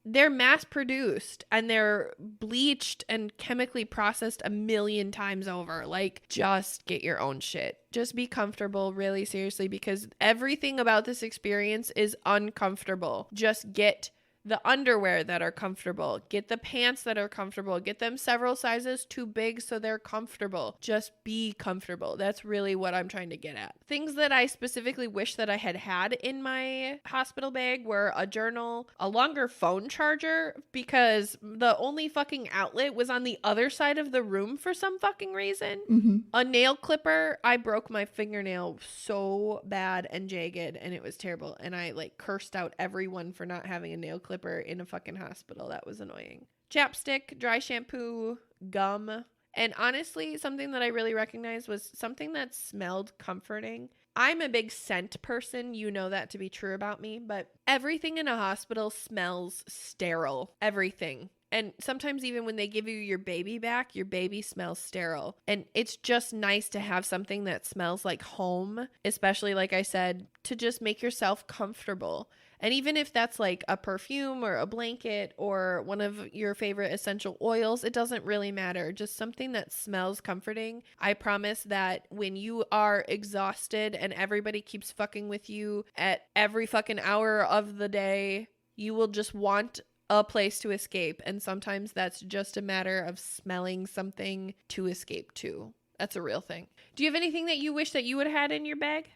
They're mass produced and they're bleached and chemically processed a million times over. Like, just get your own shit. Just be comfortable, really, seriously, because everything about this experience is uncomfortable. Just get the underwear that are comfortable. Get the pants that are comfortable. Get them several sizes too big so they're comfortable. Just be comfortable. That's really what I'm trying to get at. Things that I specifically wish that I had in my hospital bag were a journal, a longer phone charger, because the only fucking outlet was on the other side of the room for some fucking reason. Mm-hmm. A nail clipper. I broke my fingernail so bad and jagged, and it was terrible. And I like cursed out everyone for not having a nail clipper in a fucking hospital. That was annoying. Chapstick, dry shampoo, gum, And honestly, something that I really recognized was something that smelled comforting. I'm a big scent person. You know that to be true about me, but everything in a hospital smells sterile. Everything. And sometimes even when they give you your baby back, your baby smells sterile. And it's just nice to have something that smells like home, especially like I said, to just make yourself comfortable. And even if that's like a perfume or a blanket or one of your favorite essential oils, it doesn't really matter. Just something that smells comforting. I promise that when you are exhausted and everybody keeps fucking with you at every fucking hour of the day, you will just want a place to escape. And sometimes that's just a matter of smelling something to escape to. That's a real thing. Do you have anything that you wish that you would have had in your bag?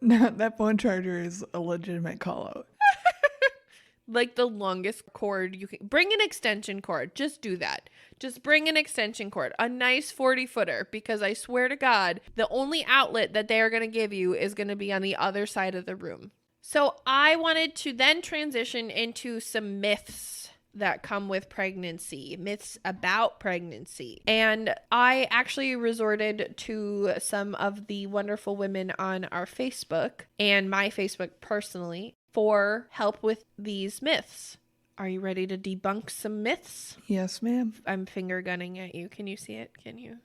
No, that phone charger is a legitimate call out. Like the longest cord you can. Bring an extension cord. Just do that. Just bring an extension cord. A nice 40-footer. Because I swear to God, the only outlet that they are going to give you is going to be on the other side of the room. So I wanted to then transition into some myths that come with pregnancy, myths about pregnancy. And I actually resorted to some of the wonderful women on our Facebook and my Facebook personally for help with these myths. Are you ready to debunk some myths? Yes, ma'am. I'm finger gunning at you. Can you see it? Can you?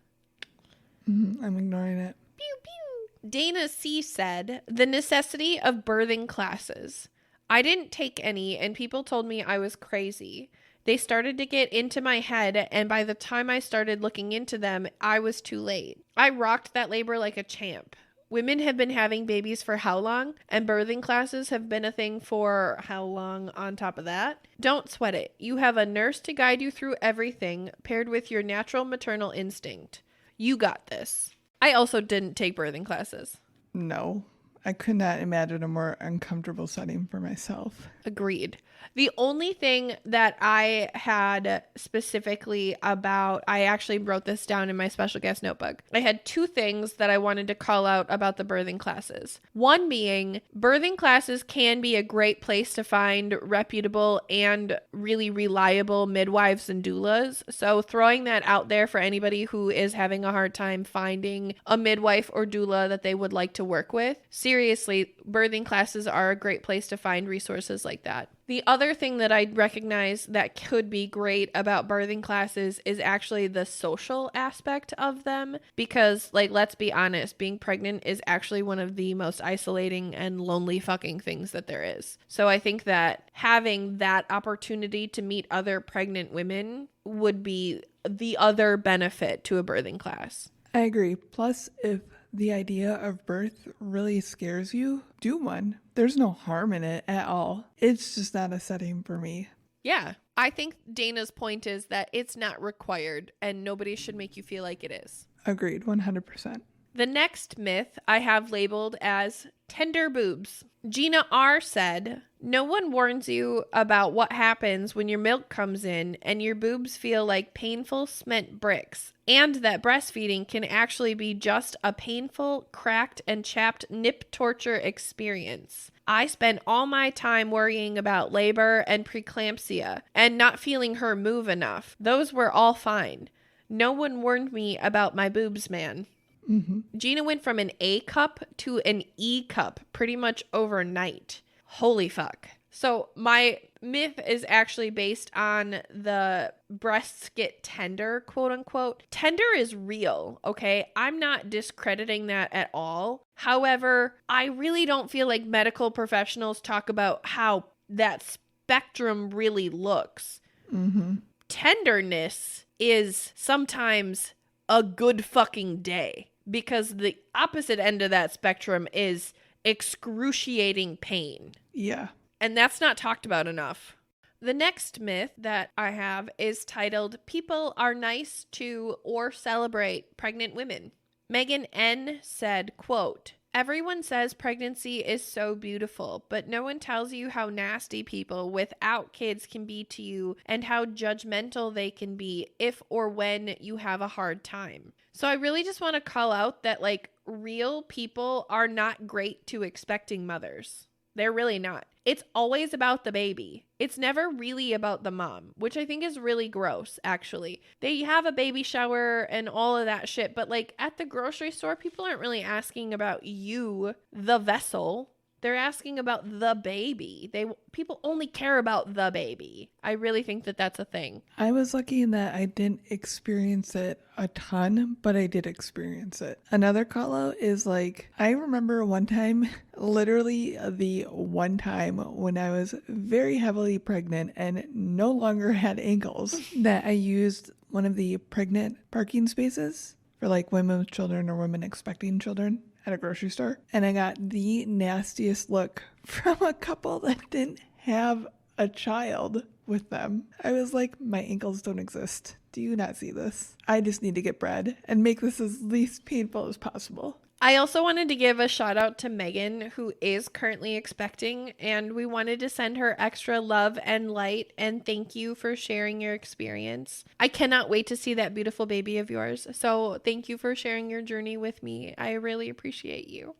I'm ignoring it. Pew, pew. Dana C. said, the necessity of birthing classes. I didn't take any, and people told me I was crazy. They started to get into my head, and by the time I started looking into them, I was too late. I rocked that labor like a champ. Women have been having babies for how long? And birthing classes have been a thing for how long on top of that? Don't sweat it. You have a nurse to guide you through everything, paired with your natural maternal instinct. You got this. I also didn't take birthing classes. No, I could not imagine a more uncomfortable setting for myself. Agreed. The only thing that I had specifically about, I actually wrote this down in my special guest notebook. I had two things that I wanted to call out about the birthing classes. One being, birthing classes can be a great place to find reputable and really reliable midwives and doulas. So throwing that out there for anybody who is having a hard time finding a midwife or doula that they would like to work with. Seriously, birthing classes are a great place to find resources like that. The other thing that I recognize that could be great about birthing classes is actually the social aspect of them. Because, like, let's be honest, being pregnant is actually one of the most isolating and lonely fucking things that there is. So I think that having that opportunity to meet other pregnant women would be the other benefit to a birthing class. I agree. Plus, if the idea of birth really scares you, do one. There's no harm in it at all. It's just not a setting for me. Yeah. I think Dana's point is that it's not required and nobody should make you feel like it is. Agreed, 100%. The next myth I have labeled as tender boobs. Gina R. said, no one warns you about what happens when your milk comes in and your boobs feel like painful cement bricks, and that breastfeeding can actually be just a painful, cracked, and chapped nip torture experience. I spent all my time worrying about labor and preeclampsia and not feeling her move enough. Those were all fine. No one warned me about my boobs, man. Mm-hmm. Gina went from an A cup to an E cup pretty much overnight. Holy fuck. So my myth is actually based on the breasts get tender, quote unquote. Tender is real, okay? I'm not discrediting that at all. However, I really don't feel like medical professionals talk about how that spectrum really looks. Mm-hmm. Tenderness is sometimes a good fucking day, because the opposite end of that spectrum is excruciating pain. Yeah. And that's not talked about enough. The next myth that I have is titled, People Are Nice to or Celebrate Pregnant Women. Megan N. said, quote, everyone says pregnancy is so beautiful, but no one tells you how nasty people without kids can be to you and how judgmental they can be if or when you have a hard time. So I really just want to call out that, like, real people are not great to expecting mothers. They're really not. It's always about the baby. It's never really about the mom, which I think is really gross, actually. They have a baby shower and all of that shit, but like at the grocery store, people aren't really asking about you, the vessel. They're asking about the baby. People only care about the baby. I really think that that's a thing. I was lucky in that I didn't experience it a ton, but I did experience it. Another call out is like, I remember one time, literally the one time when I was very heavily pregnant and no longer had ankles, that I used one of the pregnant parking spaces for like women with children or women expecting children at a grocery store. And I got the nastiest look from a couple that didn't have a child with them. I was like, my ankles don't exist. Do you not see this? I just need to get bread and make this as least painful as possible. I also wanted to give a shout out to Megan, who is currently expecting, and we wanted to send her extra love and light and thank you for sharing your experience. I cannot wait to see that beautiful baby of yours. So thank you for sharing your journey with me. I really appreciate you.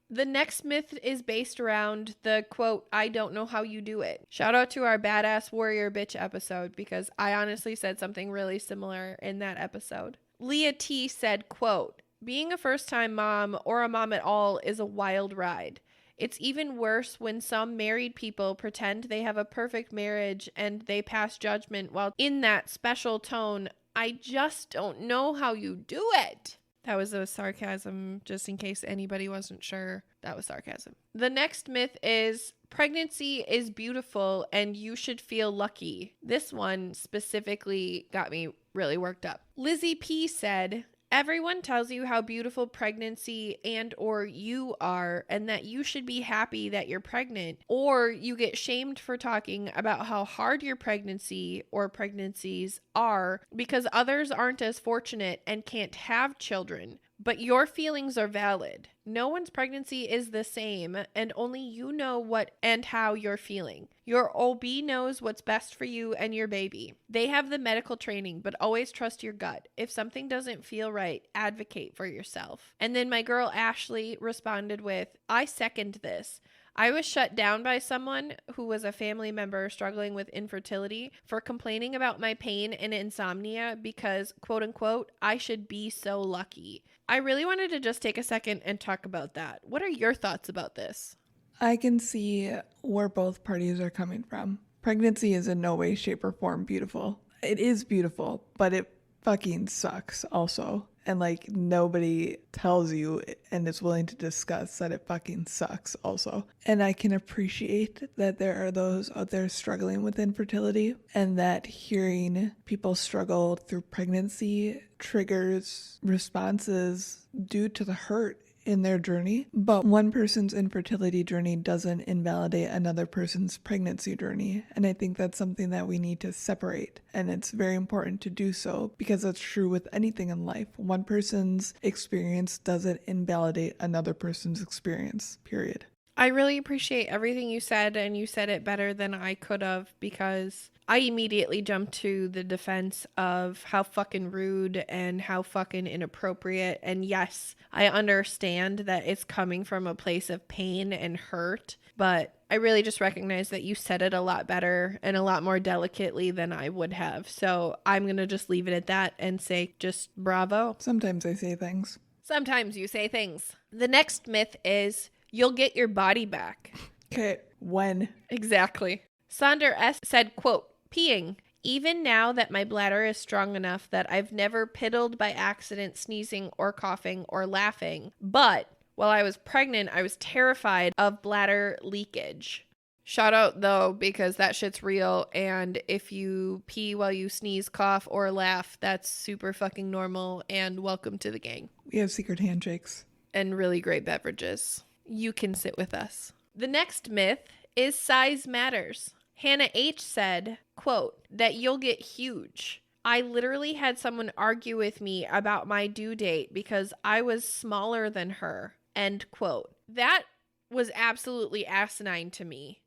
The next myth is based around the quote, I don't know how you do it. Shout out to our badass warrior bitch episode, because I honestly said something really similar in that episode. Leah T said, quote, being a first-time mom or a mom at all is a wild ride. It's even worse when some married people pretend they have a perfect marriage and they pass judgment while in that special tone, I just don't know how you do it. That was a sarcasm, just in case anybody wasn't sure. That was sarcasm. The next myth is pregnancy is beautiful and you should feel lucky. This one specifically got me really worked up. Lizzie P said, everyone tells you how beautiful pregnancy and or you are and that you should be happy that you're pregnant, or you get shamed for talking about how hard your pregnancy or pregnancies are because others aren't as fortunate and can't have children. But your feelings are valid. No one's pregnancy is the same, and only you know what and how you're feeling. Your OB knows what's best for you and your baby. They have the medical training, but always trust your gut. If something doesn't feel right, advocate for yourself. And then my girl Ashley responded with, I second this. I was shut down by someone who was a family member struggling with infertility for complaining about my pain and insomnia because, quote unquote, I should be so lucky. I really wanted to just take a second and talk about that. What are your thoughts about this? I can see where both parties are coming from. Pregnancy is in no way, shape, or form beautiful. It is beautiful, but it fucking sucks also. And like nobody tells you and is willing to discuss that it fucking sucks also. And I can appreciate that there are those out there struggling with infertility, and that hearing people struggle through pregnancy triggers responses due to the hurt in their journey. But one person's infertility journey doesn't invalidate another person's pregnancy journey. And I think that's something that we need to separate. And it's very important to do so because that's true with anything in life. One person's experience doesn't invalidate another person's experience, period. I really appreciate everything you said, and you said it better than I could have, because I immediately jumped to the defense of how fucking rude and how fucking inappropriate. And yes, I understand that it's coming from a place of pain and hurt, but I really just recognize that you said it a lot better and a lot more delicately than I would have. So I'm going to just leave it at that and say just bravo. Sometimes I say things. Sometimes you say things. The next myth is you'll get your body back. Okay, when? Exactly. Sonder S. said, quote, peeing. Even now that my bladder is strong enough that I've never piddled by accident sneezing or coughing or laughing. But while I was pregnant, I was terrified of bladder leakage. Shout out though, because that shit's real. And if you pee while you sneeze, cough, or laugh, that's super fucking normal, and welcome to the gang. We have secret handshakes. And really great beverages. You can sit with us. The next myth is size matters. Hannah H. said, quote, that you'll get huge. I literally had someone argue with me about my due date because I was smaller than her, end quote. That was absolutely asinine to me.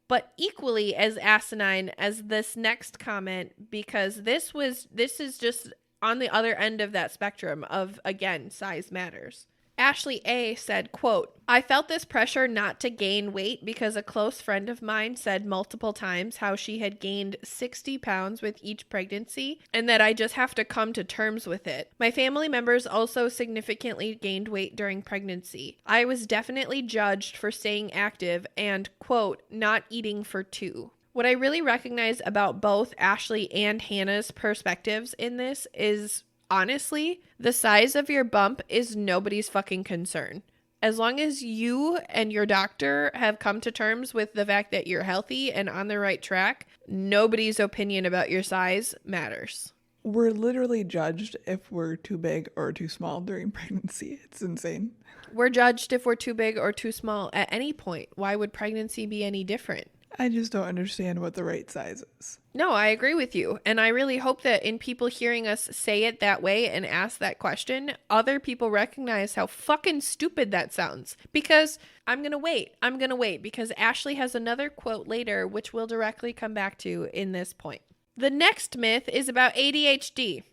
But equally as asinine as this next comment, because this is just on the other end of that spectrum of, again, size matters. Ashley A. said, quote, I felt this pressure not to gain weight because a close friend of mine said multiple times how she had gained 60 pounds with each pregnancy and that I just have to come to terms with it. My family members also significantly gained weight during pregnancy. I was definitely judged for staying active and, quote, not eating for two. What I really recognize about both Ashley and Hannah's perspectives in this is, honestly, the size of your bump is nobody's fucking concern. As long as you and your doctor have come to terms with the fact that you're healthy and on the right track, nobody's opinion about your size matters. We're literally judged if we're too big or too small during pregnancy. It's insane. We're judged if we're too big or too small at any point. Why would pregnancy be any different? I just don't understand what the right size is. No, I agree with you. And I really hope that in people hearing us say it that way and ask that question, other people recognize how fucking stupid that sounds. Because I'm going to wait because Ashley has another quote later, which we'll directly come back to in this point. The next myth is about ADHD.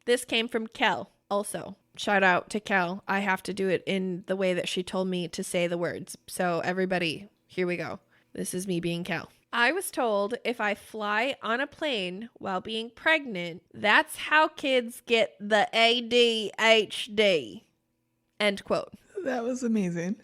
This came from Kel also. Shout out to Kel. I have to do it in the way that she told me to say the words. So everybody, here we go. This is me being Cal. I was told if I fly on a plane while being pregnant, that's how kids get the ADHD. End quote. That was amazing.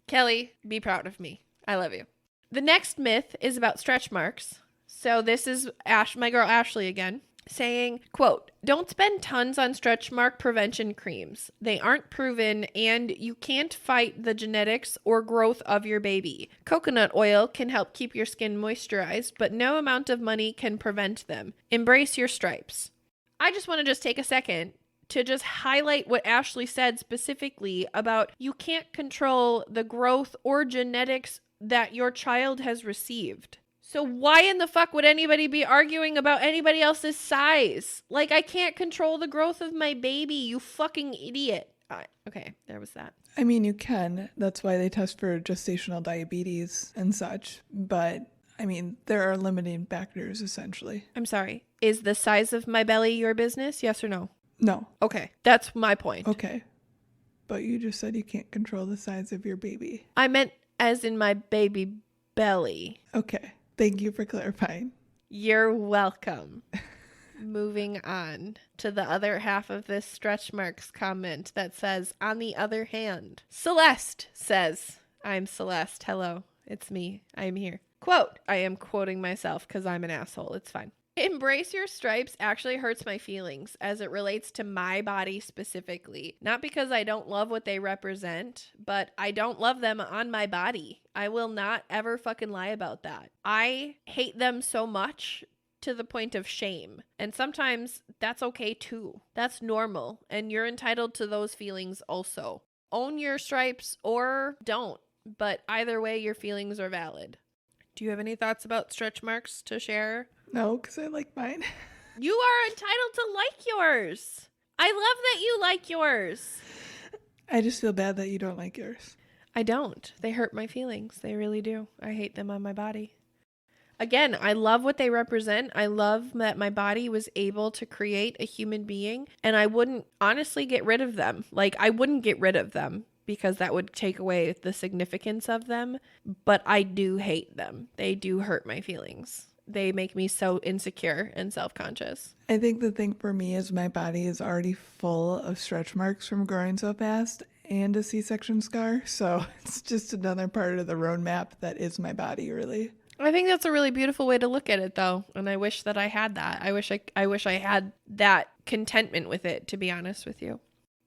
Kelly, be proud of me. I love you. The next myth is about stretch marks. So this is my girl Ashley again. Saying, quote, don't spend tons on stretch mark prevention creams. They aren't proven and you can't fight the genetics or growth of your baby. Coconut oil can help keep your skin moisturized, but no amount of money can prevent them. Embrace your stripes. I just want to take a second to just highlight what Ashley said specifically about you can't control the growth or genetics that your child has received. So why in the fuck would anybody be arguing about anybody else's size? Like, I can't control the growth of my baby, you fucking idiot. Okay, there was that. I mean, you can. That's why they test for gestational diabetes and such. But, I mean, there are limiting factors, essentially. I'm sorry. Is the size of my belly your business? Yes or no? No. Okay, that's my point. Okay. But you just said you can't control the size of your baby. I meant as in my baby belly. Okay. Thank you for clarifying. You're welcome. Moving on to the other half of this stretch marks comment that says, on the other hand, Celeste says, I'm Celeste. Hello, it's me. I'm here. Quote, I am quoting myself because I'm an asshole. It's fine. Embrace your stripes actually hurts my feelings as it relates to my body specifically. Not because I don't love what they represent, but I don't love them on my body. I will not ever fucking lie about that. I hate them so much to the point of shame. And sometimes that's okay too. That's normal. And you're entitled to those feelings also. Own your stripes or don't. But either way, your feelings are valid. Do you have any thoughts about stretch marks to share? No, because I like mine. You are entitled to like yours. I love that you like yours. I just feel bad that you don't like yours. I don't. They hurt my feelings. They really do. I hate them on my body. Again, I love what they represent. I love that my body was able to create a human being, and I wouldn't honestly get rid of them. Like, I wouldn't get rid of them because that would take away the significance of them, but I do hate them. They do hurt my feelings. They make me so insecure and self-conscious. I think the thing for me is my body is already full of stretch marks from growing so fast and a C-section scar. So it's just another part of the roadmap that is my body, really. I think that's a really beautiful way to look at it, though. And I wish that I had that. I wish I had that contentment with it, to be honest with you.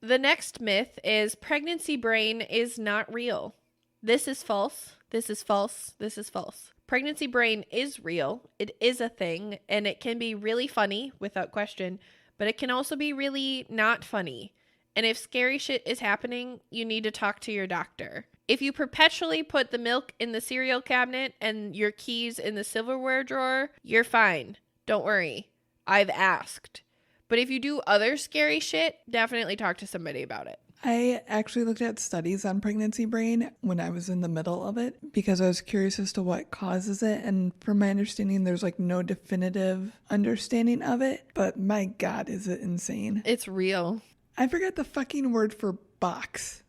The next myth is pregnancy brain is not real. This is false. This is false. This is false. Pregnancy brain is real. It is a thing, and it can be really funny, without question, but it can also be really not funny. And if scary shit is happening, you need to talk to your doctor. If you perpetually put the milk in the cereal cabinet and your keys in the silverware drawer, you're fine. Don't worry. I've asked. But if you do other scary shit, definitely talk to somebody about it. I actually looked at studies on pregnancy brain when I was in the middle of it because I was curious as to what causes it. And from my understanding, there's like no definitive understanding of it. But my God, is it insane. It's real. I forgot the fucking word for box.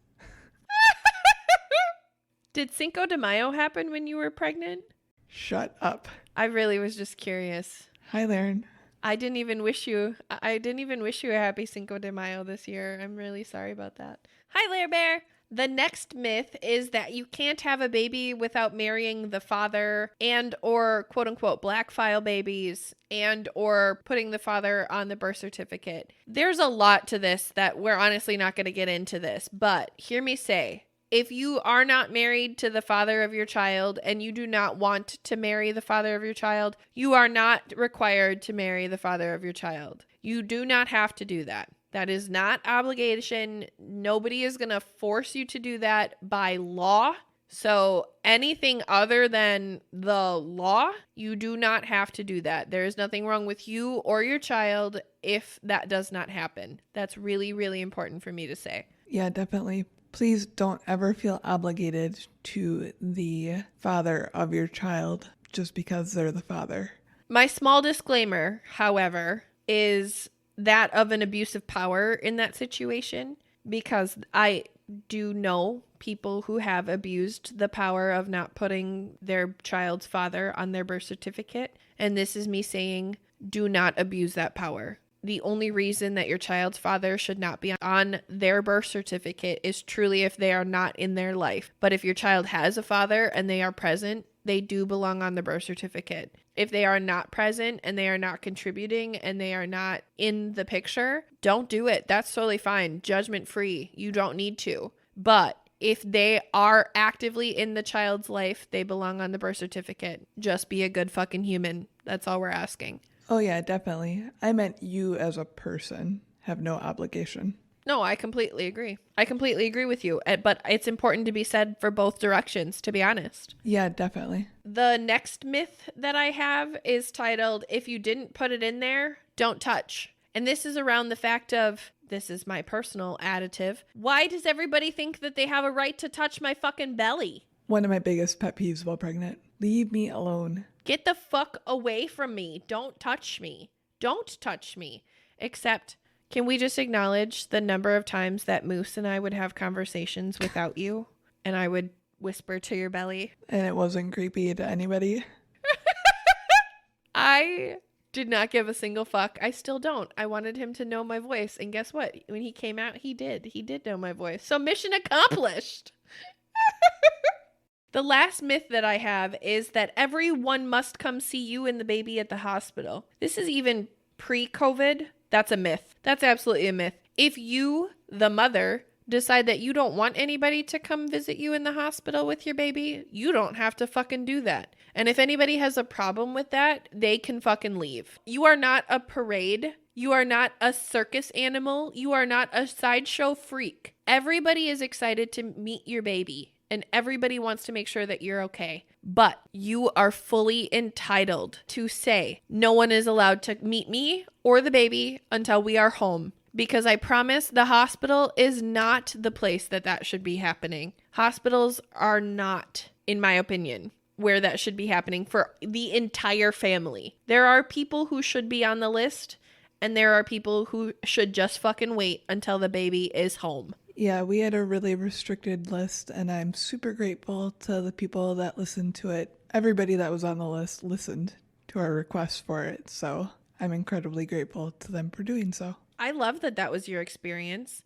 Did Cinco de Mayo happen when you were pregnant? Shut up. I really was just curious. Hi, Lauren. I didn't even wish you a happy Cinco de Mayo this year. I'm really sorry about that. Hi, Lair Bear. The next myth is that you can't have a baby without marrying the father and or quote unquote black file babies and or putting the father on the birth certificate. There's a lot to this that we're honestly not going to get into this, but hear me say, if you are not married to the father of your child and you do not want to marry the father of your child, you are not required to marry the father of your child. You do not have to do that. That is not obligation. Nobody is going to force you to do that by law. So anything other than the law, you do not have to do that. There is nothing wrong with you or your child if that does not happen. That's really, really important for me to say. Yeah, definitely. Please don't ever feel obligated to the father of your child just because they're the father. My small disclaimer, however, is that of an abuse of power in that situation, because I do know people who have abused the power of not putting their child's father on their birth certificate. And this is me saying, do not abuse that power. The only reason that your child's father should not be on their birth certificate is truly if they are not in their life. But if your child has a father and they are present, they do belong on the birth certificate. If they are not present and they are not contributing and they are not in the picture, don't do it. That's totally fine. Judgment free. You don't need to. But if they are actively in the child's life, they belong on the birth certificate. Just be a good fucking human. That's all we're asking. Oh, yeah, definitely. I meant you as a person have no obligation. No, I completely agree. I completely agree with you. But it's important to be said for both directions, to be honest. Yeah, definitely. The next myth that I have is titled, "If you didn't put it in there, don't touch." And this is around the fact of, this is my personal additive, why does everybody think that they have a right to touch my fucking belly? One of my biggest pet peeves while pregnant. Leave me alone. Get the fuck away from me. Don't touch me. Don't touch me. Except, can we just acknowledge the number of times that Moose and I would have conversations without you? And I would whisper to your belly. And it wasn't creepy to anybody. I did not give a single fuck. I still don't. I wanted him to know my voice. And guess what? When he came out, he did. He did know my voice. So mission accomplished. The last myth that I have is that everyone must come see you and the baby at the hospital. This is even pre-COVID. That's a myth. That's absolutely a myth. If you, the mother, decide that you don't want anybody to come visit you in the hospital with your baby, you don't have to fucking do that. And if anybody has a problem with that, they can fucking leave. You are not a parade. You are not a circus animal. You are not a sideshow freak. Everybody is excited to meet your baby. And everybody wants to make sure that you're okay. But you are fully entitled to say, no one is allowed to meet me or the baby until we are home. Because I promise the hospital is not the place that should be happening. Hospitals are not, in my opinion, where that should be happening for the entire family. There are people who should be on the list, and there are people who should just fucking wait until the baby is home. Yeah, we had a really restricted list, and I'm super grateful to the people that listened to it. Everybody that was on the list listened to our request for it, so I'm incredibly grateful to them for doing so. I love that that was your experience.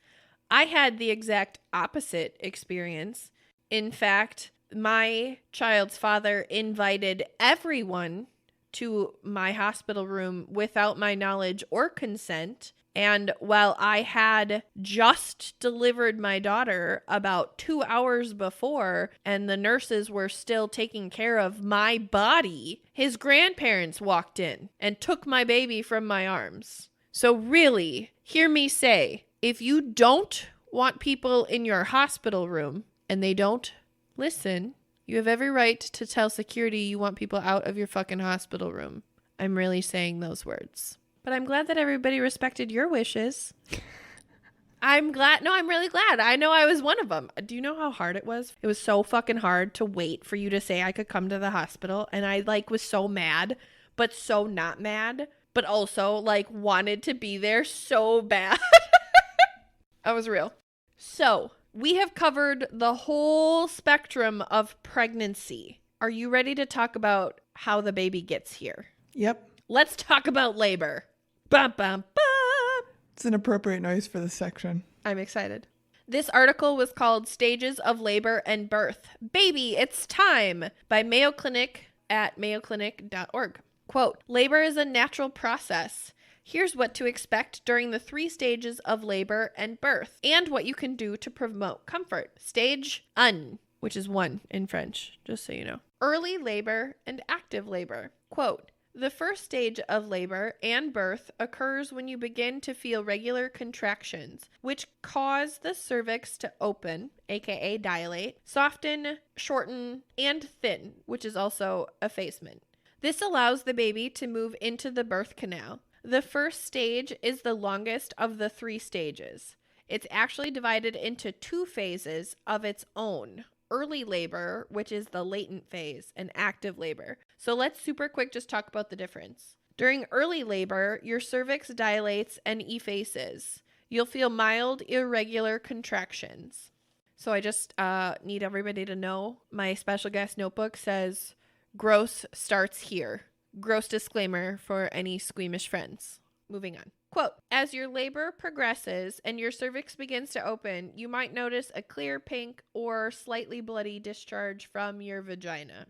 I had the exact opposite experience. In fact, my child's father invited everyone to my hospital room without my knowledge or consent. And while I had just delivered my daughter about 2 hours before, and the nurses were still taking care of my body, his grandparents walked in and took my baby from my arms. So really, hear me say, if you don't want people in your hospital room and they don't listen, you have every right to tell security you want people out of your fucking hospital room. I'm really saying those words. But I'm glad that everybody respected your wishes. I'm really glad. I know I was one of them. Do you know how hard it was? It was so fucking hard to wait for you to say I could come to the hospital. And I was so mad, but so not mad, but also wanted to be there so bad. I was real. So, we have covered the whole spectrum of pregnancy. Are you ready to talk about how the baby gets here? Yep. Let's talk about labor. Bum, bum, bum. It's an appropriate noise for this section. I'm excited. This article was called Stages of Labor and Birth. Baby, it's time by Mayo Clinic at mayoclinic.org. Quote, labor is a natural process. Here's what to expect during the 3 stages of labor and birth and what you can do to promote comfort. Stage 1, which is 1 in French, just so you know. Early labor and active labor. Quote, the first stage of labor and birth occurs when you begin to feel regular contractions, which cause the cervix to open, aka dilate, soften, shorten, and thin, which is also effacement. This allows the baby to move into the birth canal. The first stage is the longest of the 3 stages. It's actually divided into 2 phases of its own. Early labor, which is the latent phase, and active labor. So let's super quick just talk about the difference. During early labor, your cervix dilates and effaces. You'll feel mild, irregular contractions. So I just need everybody to know my special guest notebook says, gross starts here. Gross disclaimer for any squeamish friends. Moving on. Quote, as your labor progresses and your cervix begins to open, you might notice a clear pink or slightly bloody discharge from your vagina.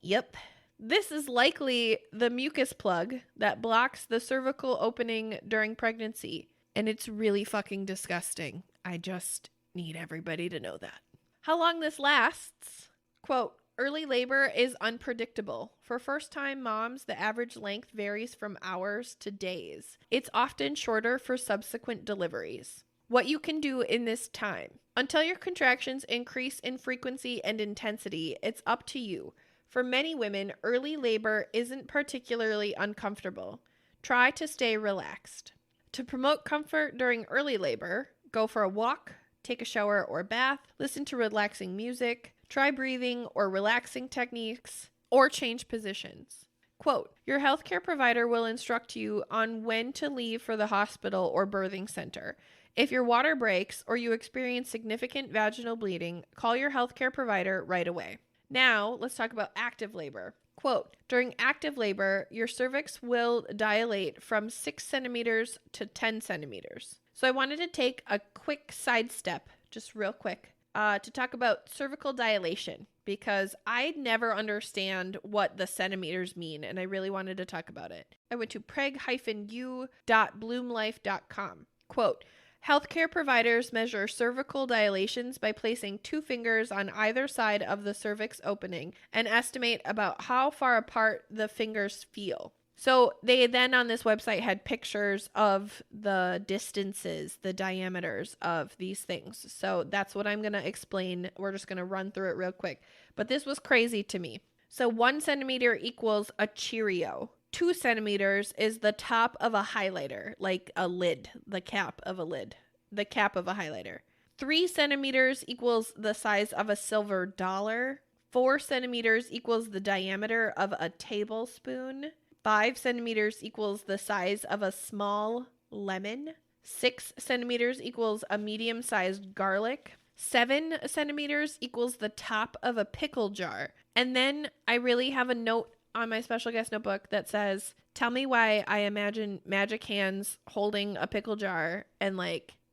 Yep. This is likely the mucus plug that blocks the cervical opening during pregnancy. And it's really fucking disgusting. I just need everybody to know that. How long this lasts? Quote, early labor is unpredictable. For first-time moms, the average length varies from hours to days. It's often shorter for subsequent deliveries. What you can do in this time. Until your contractions increase in frequency and intensity, it's up to you. For many women, early labor isn't particularly uncomfortable. Try to stay relaxed. To promote comfort during early labor, go for a walk, take a shower or bath, listen to relaxing music, try breathing or relaxing techniques, or change positions. Quote, your healthcare provider will instruct you on when to leave for the hospital or birthing center. If your water breaks or you experience significant vaginal bleeding, call your healthcare provider right away. Now, let's talk about active labor. Quote, during active labor, your cervix will dilate from 6 centimeters to 10 centimeters. So I wanted to take a quick sidestep, just real quick, to talk about cervical dilation, because I never understand what the centimeters mean, and I really wanted to talk about it. I went to preg-u.bloomlife.com. Quote, healthcare providers measure cervical dilations by placing 2 fingers on either side of the cervix opening and estimate about how far apart the fingers feel. So they then on this website had pictures of the distances, the diameters of these things. So that's what I'm going to explain. We're just going to run through it real quick. But this was crazy to me. So 1 centimeter equals a Cheerio. 2 centimeters is the top of a highlighter, like a lid, the cap of a lid, the cap of a highlighter. 3 centimeters equals the size of a silver dollar. 4 centimeters equals the diameter of a tablespoon. 5 centimeters equals the size of a small lemon. 6 centimeters equals a medium-sized garlic. 7 centimeters equals the top of a pickle jar. And then I really have a note on my special guest notebook that says, tell me why I imagine magic hands holding a pickle jar and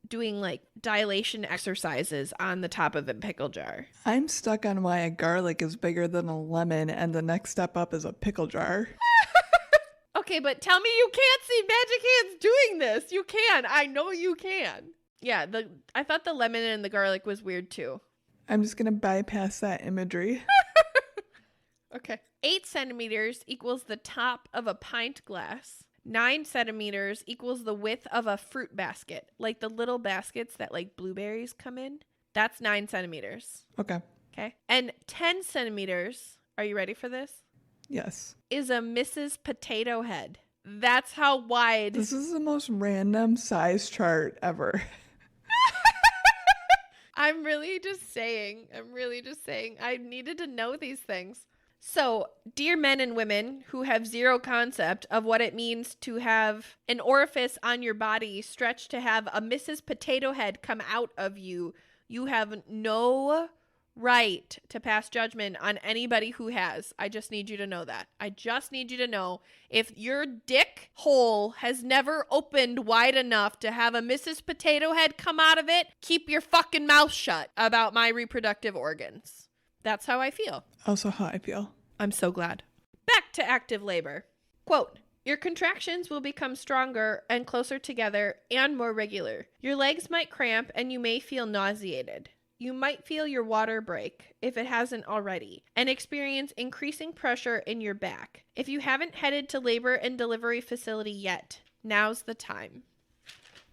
doing dilation exercises on the top of a pickle jar. I'm stuck on why a garlic is bigger than a lemon and the next step up is a pickle jar. Okay, but tell me you can't see magic hands doing this. You can. I know you can. Yeah, I thought the lemon and the garlic was weird too. I'm just going to bypass that imagery. Okay. 8 centimeters equals the top of a pint glass. 9 centimeters equals the width of a fruit basket. Like the little baskets that blueberries come in. That's 9 centimeters. Okay. Okay. And 10 centimeters, are you ready for this? Yes. Is a Mrs. Potato Head. That's how wide. This is the most random size chart ever. I'm really just saying. I needed to know these things. So, dear men and women who have zero concept of what it means to have an orifice on your body stretched to have a Mrs. Potato Head come out of you, you have no right to pass judgment on anybody who has. I just need you to know that. I just need you to know if your dick hole has never opened wide enough to have a Mrs. Potato Head come out of it, keep your fucking mouth shut about my reproductive organs. That's how I feel. Also how I feel. I'm so glad. Back to active labor. Quote, your contractions will become stronger and closer together and more regular. Your legs might cramp and you may feel nauseated. You might feel your water break, if it hasn't already, and experience increasing pressure in your back. If you haven't headed to labor and delivery facility yet, now's the time.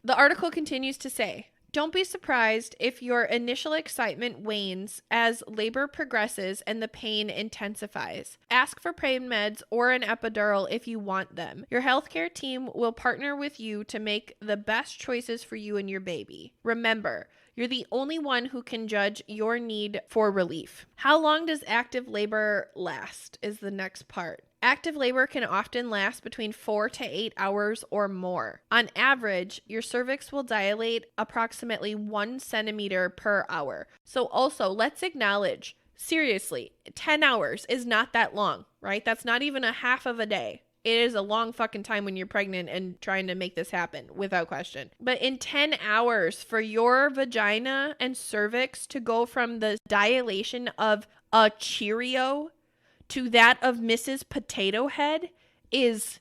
The article continues to say, don't be surprised if your initial excitement wanes as labor progresses and the pain intensifies. Ask for pain meds or an epidural if you want them. Your healthcare team will partner with you to make the best choices for you and your baby. Remember, you're the only one who can judge your need for relief. How long does active labor last is the next part. Active labor can often last between 4 to 8 hours or more. On average, your cervix will dilate approximately 1 centimeter per hour. So also, let's acknowledge, seriously, 10 hours is not that long, right? That's not even a half of a day. It is a long fucking time when you're pregnant and trying to make this happen, without question. But in 10 hours, for your vagina and cervix to go from the dilation of a Cheerio to that of Mrs. Potato Head is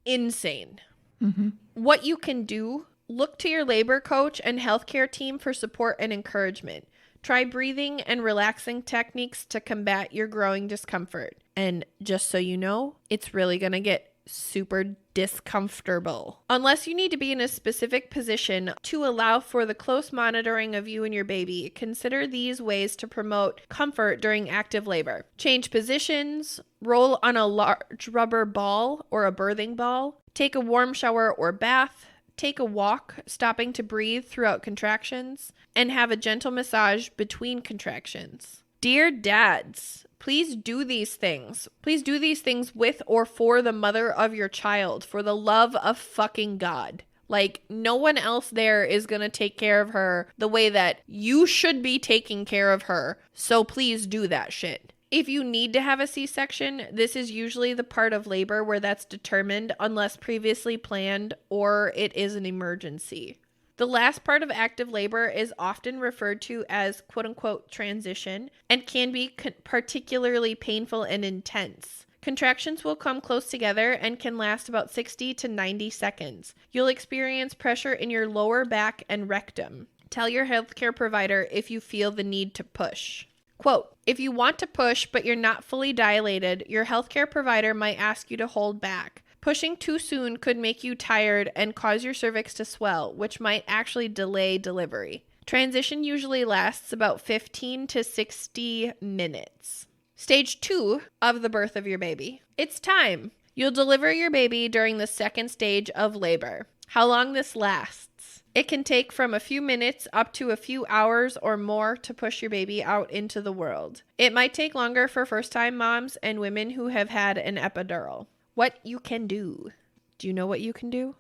insane. Mm-hmm. What you can do, look to your labor coach and healthcare team for support and encouragement. Try breathing and relaxing techniques to combat your growing discomfort. And just so you know, it's really going to get super discomfortable. Unless you need to be in a specific position to allow for the close monitoring of you and your baby, consider these ways to promote comfort during active labor. Change positions, roll on a large rubber ball or a birthing ball, take a warm shower or bath, take a walk, stopping to breathe throughout contractions, and have a gentle massage between contractions. Dear dads, please do these things. Please do these things with or for the mother of your child, for the love of fucking God. Like, no one else there is going to take care of her the way that you should be taking care of her. So please do that shit. If you need to have a C-section, this is usually the part of labor where that's determined unless previously planned or it is an emergency. The last part of active labor is often referred to as quote-unquote transition and can be particularly painful and intense. Contractions will come close together and can last about 60 to 90 seconds. You'll experience pressure in your lower back and rectum. Tell your healthcare provider if you feel the need to push. Quote, if you want to push but you're not fully dilated, your healthcare provider might ask you to hold back. Pushing too soon could make you tired and cause your cervix to swell, which might actually delay delivery. Transition usually lasts about 15 to 60 minutes. Stage 2 of the birth of your baby. It's time. You'll deliver your baby during the second stage of labor. How long this lasts? It can take from a few minutes up to a few hours or more to push your baby out into the world. It might take longer for first-time moms and women who have had an epidural. What you can do. Do you know what you can do?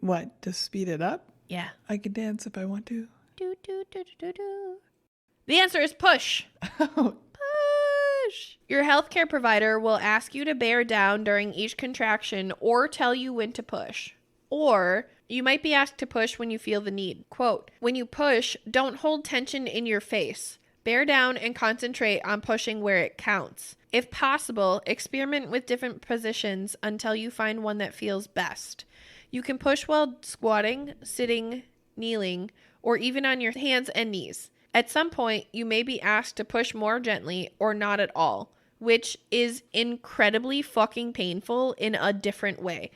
What, to speed it up? Yeah. I could dance if I want to. Do, do, do, do, do, do. The answer is push. Oh. Push. Your healthcare provider will ask you to bear down during each contraction or tell you when to push. Or you might be asked to push when you feel the need. Quote, when you push, don't hold tension in your face. Bear down and concentrate on pushing where it counts. If possible, experiment with different positions until you find one that feels best. You can push while squatting, sitting, kneeling, or even on your hands and knees. At some point, you may be asked to push more gently or not at all, which is incredibly fucking painful in a different way.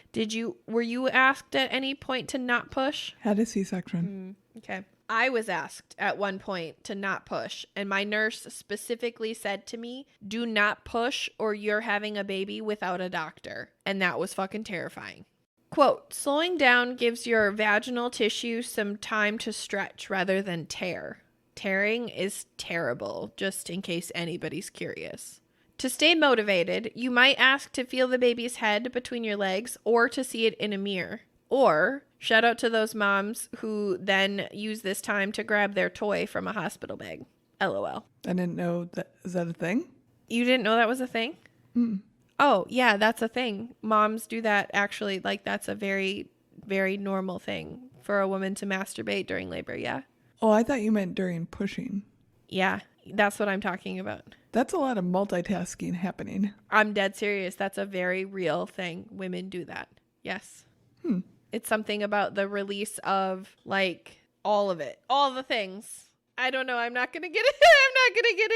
Were you asked at any point to not push? Had a C-section. Okay. I was asked at one point to not push, and my nurse specifically said to me, do not push or you're having a baby without a doctor. And that was fucking terrifying. Quote, slowing down gives your vaginal tissue some time to stretch rather than tear. Tearing is terrible, just in case anybody's curious. To stay motivated, you might ask to feel the baby's head between your legs or to see it in a mirror. Or shout out to those moms who then use this time to grab their toy from a hospital bag. LOL. I didn't know that. Is that a thing? You didn't know that was a thing? Mm. Oh, yeah, that's a thing. Moms do that actually. Like, that's a very, very normal thing for a woman to masturbate during labor, yeah. Oh, I thought you meant during pushing. Yeah, that's what I'm talking about. That's a lot of multitasking happening. I'm dead serious. That's a very real thing. Women do that. Yes. It's something about the release of, like, all of it. All the things. I don't know. I'm not going to get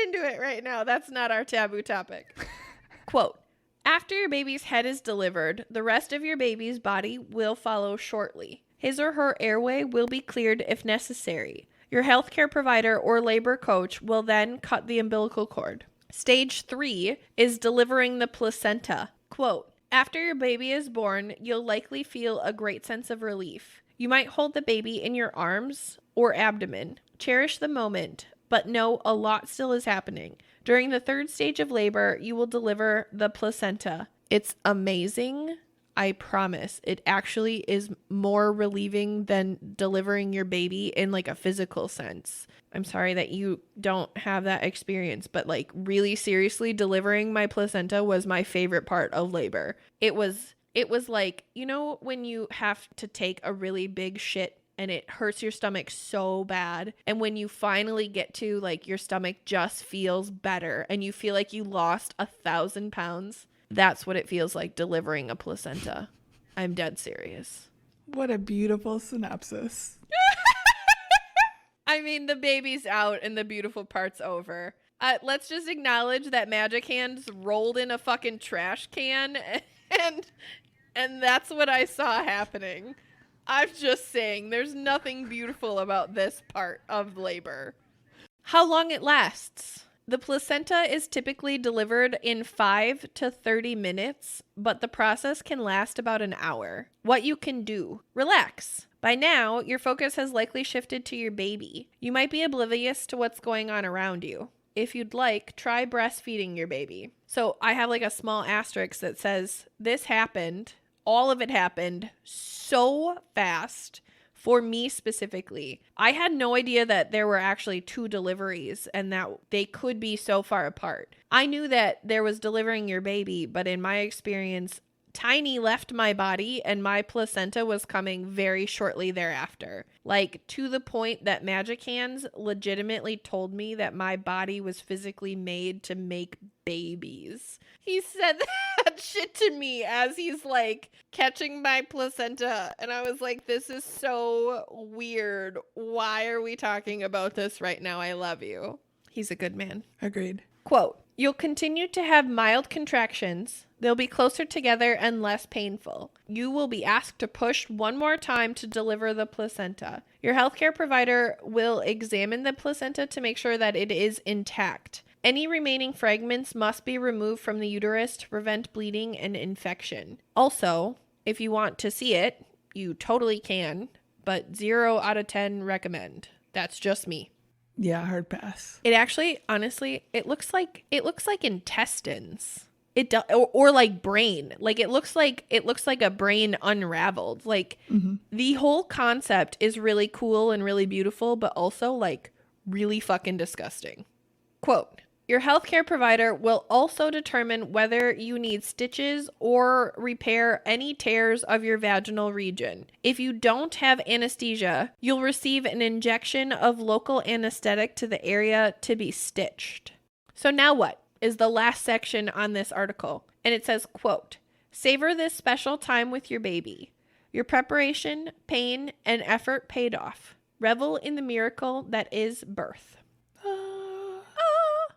into it right now. That's not our taboo topic. Quote, after your baby's head is delivered, the rest of your baby's body will follow shortly. His or her airway will be cleared if necessary. Your healthcare provider or labor coach will then cut the umbilical cord. Stage 3 is delivering the placenta. Quote, after your baby is born, you'll likely feel a great sense of relief. You might hold the baby in your arms or abdomen. Cherish the moment, but know a lot still is happening. During the 3rd stage of labor, you will deliver the placenta. It's amazing. I promise. It actually is more relieving than delivering your baby in like a physical sense. I'm sorry that you don't have that experience, but like really seriously, delivering my placenta was my favorite part of labor. It was like, you know, when you have to take a really big shit and it hurts your stomach so bad. And when you finally get to like your stomach just feels better and you feel like you lost 1,000 pounds. That's what it feels like delivering a placenta. I'm dead serious. What a beautiful synopsis. I mean, the baby's out and the beautiful part's over. Let's just acknowledge that Magic Hands rolled in a fucking trash can and that's what I saw happening. I'm just saying, there's nothing beautiful about this part of labor. How long it lasts. The placenta is typically delivered in 5 to 30 minutes, but the process can last about an hour. What you can do. Relax. By now, your focus has likely shifted to your baby. You might be oblivious to what's going on around you. If you'd like, try breastfeeding your baby. So I have like a small asterisk that says, this happened. All of it happened so fast. For me specifically, I had no idea that there were actually 2 deliveries and that they could be so far apart. I knew that there was delivering your baby, but in my experience, Tiny left my body and my placenta was coming very shortly thereafter. Like to the point that Magic Hands legitimately told me that my body was physically made to make babies. He said that shit to me as he's like catching my placenta. And I was like, this is so weird. Why are we talking about this right now? I love you. He's a good man. Agreed. Quote, you'll continue to have mild contractions. They'll be closer together and less painful. You will be asked to push one more time to deliver the placenta. Your healthcare provider will examine the placenta to make sure that it is intact. Any remaining fragments must be removed from the uterus to prevent bleeding and infection. Also, if you want to see it, you totally can, but 0 out of 10 recommend. That's just me. Yeah, hard pass. It actually, honestly, it looks like intestines. It does, or like brain. Like it looks like a brain unraveled. Like the whole concept is really cool and really beautiful, but also like really fucking disgusting. Quote, your healthcare provider will also determine whether you need stitches or repair any tears of your vaginal region. If you don't have anesthesia, you'll receive an injection of local anesthetic to the area to be stitched. So now what is the last section on this article? And it says, quote, savor this special time with your baby. Your preparation, pain, and effort paid off. Revel in the miracle that is birth.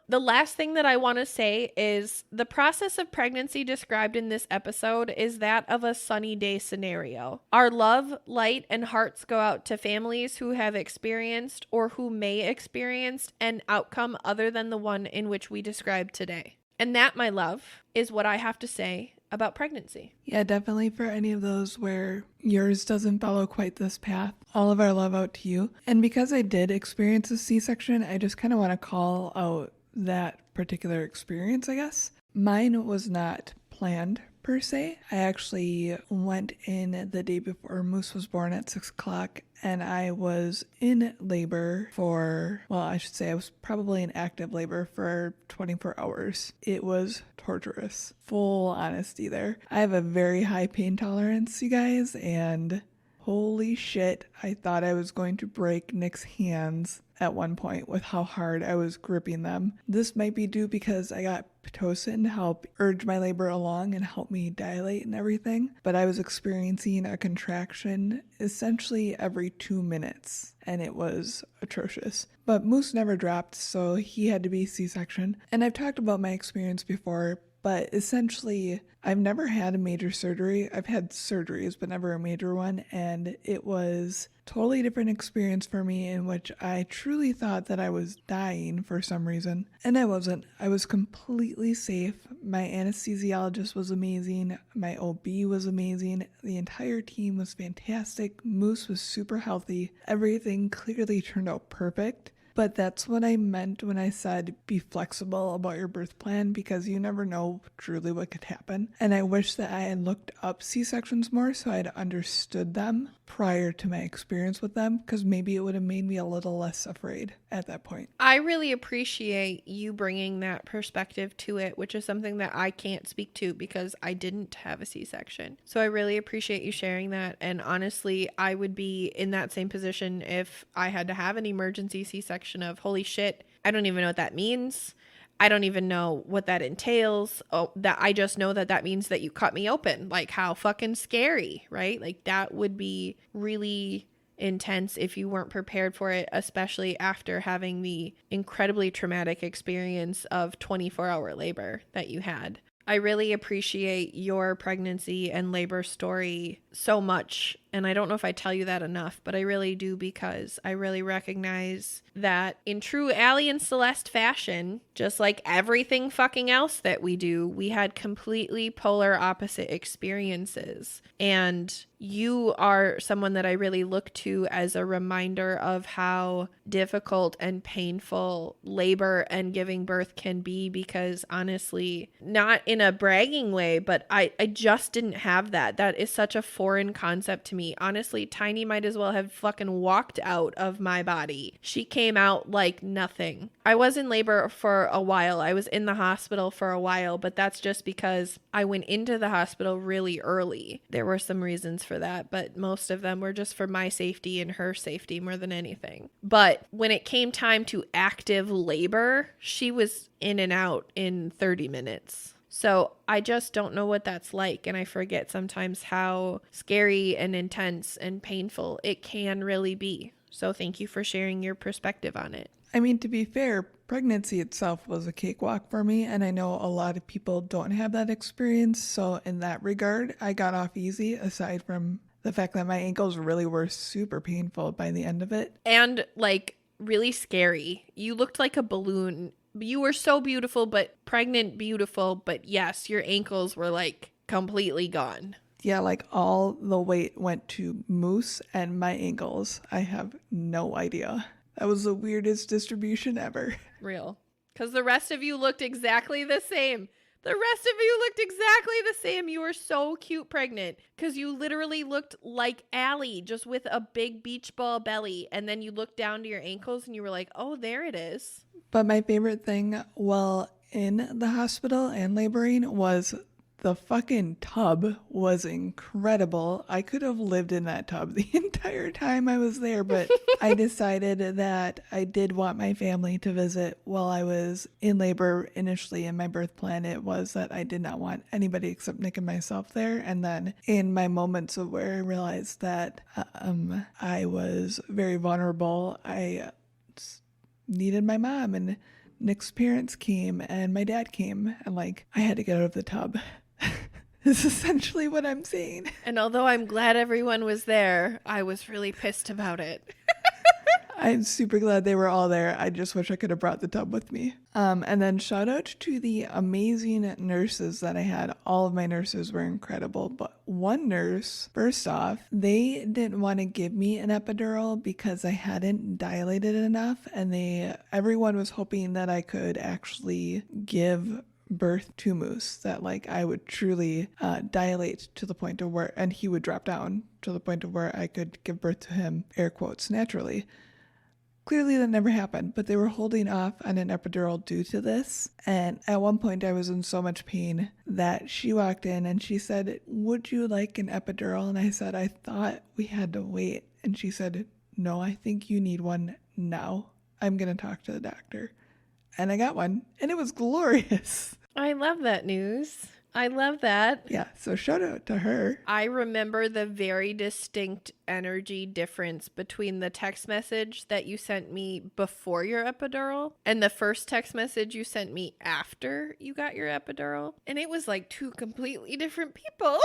The last thing that I want to say is the process of pregnancy described in this episode is that of a sunny day scenario. Our love, light, and hearts go out to families who have experienced or who may experience an outcome other than the one in which we described today. And that, my love, is what I have to say about pregnancy. Yeah, definitely for any of those where yours doesn't follow quite this path. All of our love out to you. And because I did experience a C-section, I just kind of want to call out that particular experience, I guess. Mine was not planned per se. I actually went in the day before Moose was born at 6 o'clock, and I was in labor for, well, I should say I was probably in active labor for 24 hours. It was torturous. Full honesty there. I have a very high pain tolerance, you guys, and holy shit, I thought I was going to break Nick's hands at one point with how hard I was gripping them. This might be due because I got Pitocin to help urge my labor along and help me dilate and everything, but I was experiencing a contraction essentially every 2 minutes, and it was atrocious. But Moose never dropped, so he had to be C-section. And I've talked about my experience before, but essentially, I've never had a major surgery. I've had surgeries, but never a major one. And it was totally different experience for me in which I truly thought that I was dying for some reason. And I wasn't. I was completely safe. My anesthesiologist was amazing. My OB was amazing. The entire team was fantastic. Moose was super healthy. Everything clearly turned out perfect. But that's what I meant when I said be flexible about your birth plan, because you never know truly what could happen. And I wish that I had looked up C-sections more so I'd understood them prior to my experience with them, because maybe it would have made me a little less afraid at that point. I really appreciate you bringing that perspective to it, which is something that I can't speak to because I didn't have a C-section. So I really appreciate you sharing that. And honestly, I would be in that same position if I had to have an emergency C-section of, holy shit, I don't even know what that means. I don't even know what that entails. Oh, that I just know that that means that you cut me open. Like, how fucking scary, right? Like, that would be really intense if you weren't prepared for it, especially after having the incredibly traumatic experience of 24-hour labor that you had. I really appreciate your pregnancy and labor story so much. And I don't know if I tell you that enough, but I really do, because I really recognize that in true Allie and Celeste fashion, just like everything fucking else that we do, we had completely polar opposite experiences. And you are someone that I really look to as a reminder of how difficult and painful labor and giving birth can be, because honestly, not in a bragging way, but I just didn't have that. That is such a foreign concept to me. Honestly, Tiny might as well have fucking walked out of my body. She came out like nothing. I was in labor for a while. I was in the hospital for a while, but that's just because I went into the hospital really early. There were some reasons for that, but most of them were just for my safety and her safety more than anything. But when it came time to active labor, she was in and out in 30 minutes. So I just don't know what that's like. And I forget sometimes how scary and intense and painful it can really be. So thank you for sharing your perspective on it. I mean, to be fair, pregnancy itself was a cakewalk for me, and I know a lot of people don't have that experience. So in that regard, I got off easy, aside from the fact that my ankles really were super painful by the end of it. And like really scary. You looked like a balloon. You were so beautiful, but pregnant beautiful. But yes, your ankles were like completely gone. Yeah, like all the weight went to Moose and my ankles. I have no idea. That was the weirdest distribution ever. Real. Because the rest of you looked exactly the same. The rest of you looked exactly the same. You were so cute pregnant because you literally looked like Allie, just with a big beach ball belly. And then you looked down to your ankles and you were like, oh, there it is. But my favorite thing while in the hospital and laboring was the fucking tub was incredible. I could have lived in that tub the entire time I was there, but I decided that I did want my family to visit while I was in labor. Initially in my birth plan, it was that I did not want anybody except Nick and myself there. And then in my moments of where I realized that I was very vulnerable, I needed my mom, and Nick's parents came and my dad came, and like I had to get out of the tub. Is essentially what I'm saying. And although I'm glad everyone was there, I was really pissed about it. I'm super glad they were all there. I just wish I could have brought the tub with me. And then shout out to the amazing nurses that I had. All of my nurses were incredible, but one nurse, first off, they didn't want to give me an epidural because I hadn't dilated enough, and everyone was hoping that I could actually give birth to Moose, that like I would truly dilate to the point of where, and he would drop down to the point of where I could give birth to him, air quotes, naturally. Clearly that never happened, but they were holding off on an epidural due to this. And at one point I was in so much pain that she walked in and she said, "Would you like an epidural?" And I said, "I thought we had to wait." And she said, "No, I think you need one now. I'm going to talk to the doctor." And I got one, and it was glorious. I love that news. I love that. Yeah, so shout out to her. I remember the very distinct energy difference between the text message that you sent me before your epidural and the first text message you sent me after you got your epidural. And it was like two completely different people.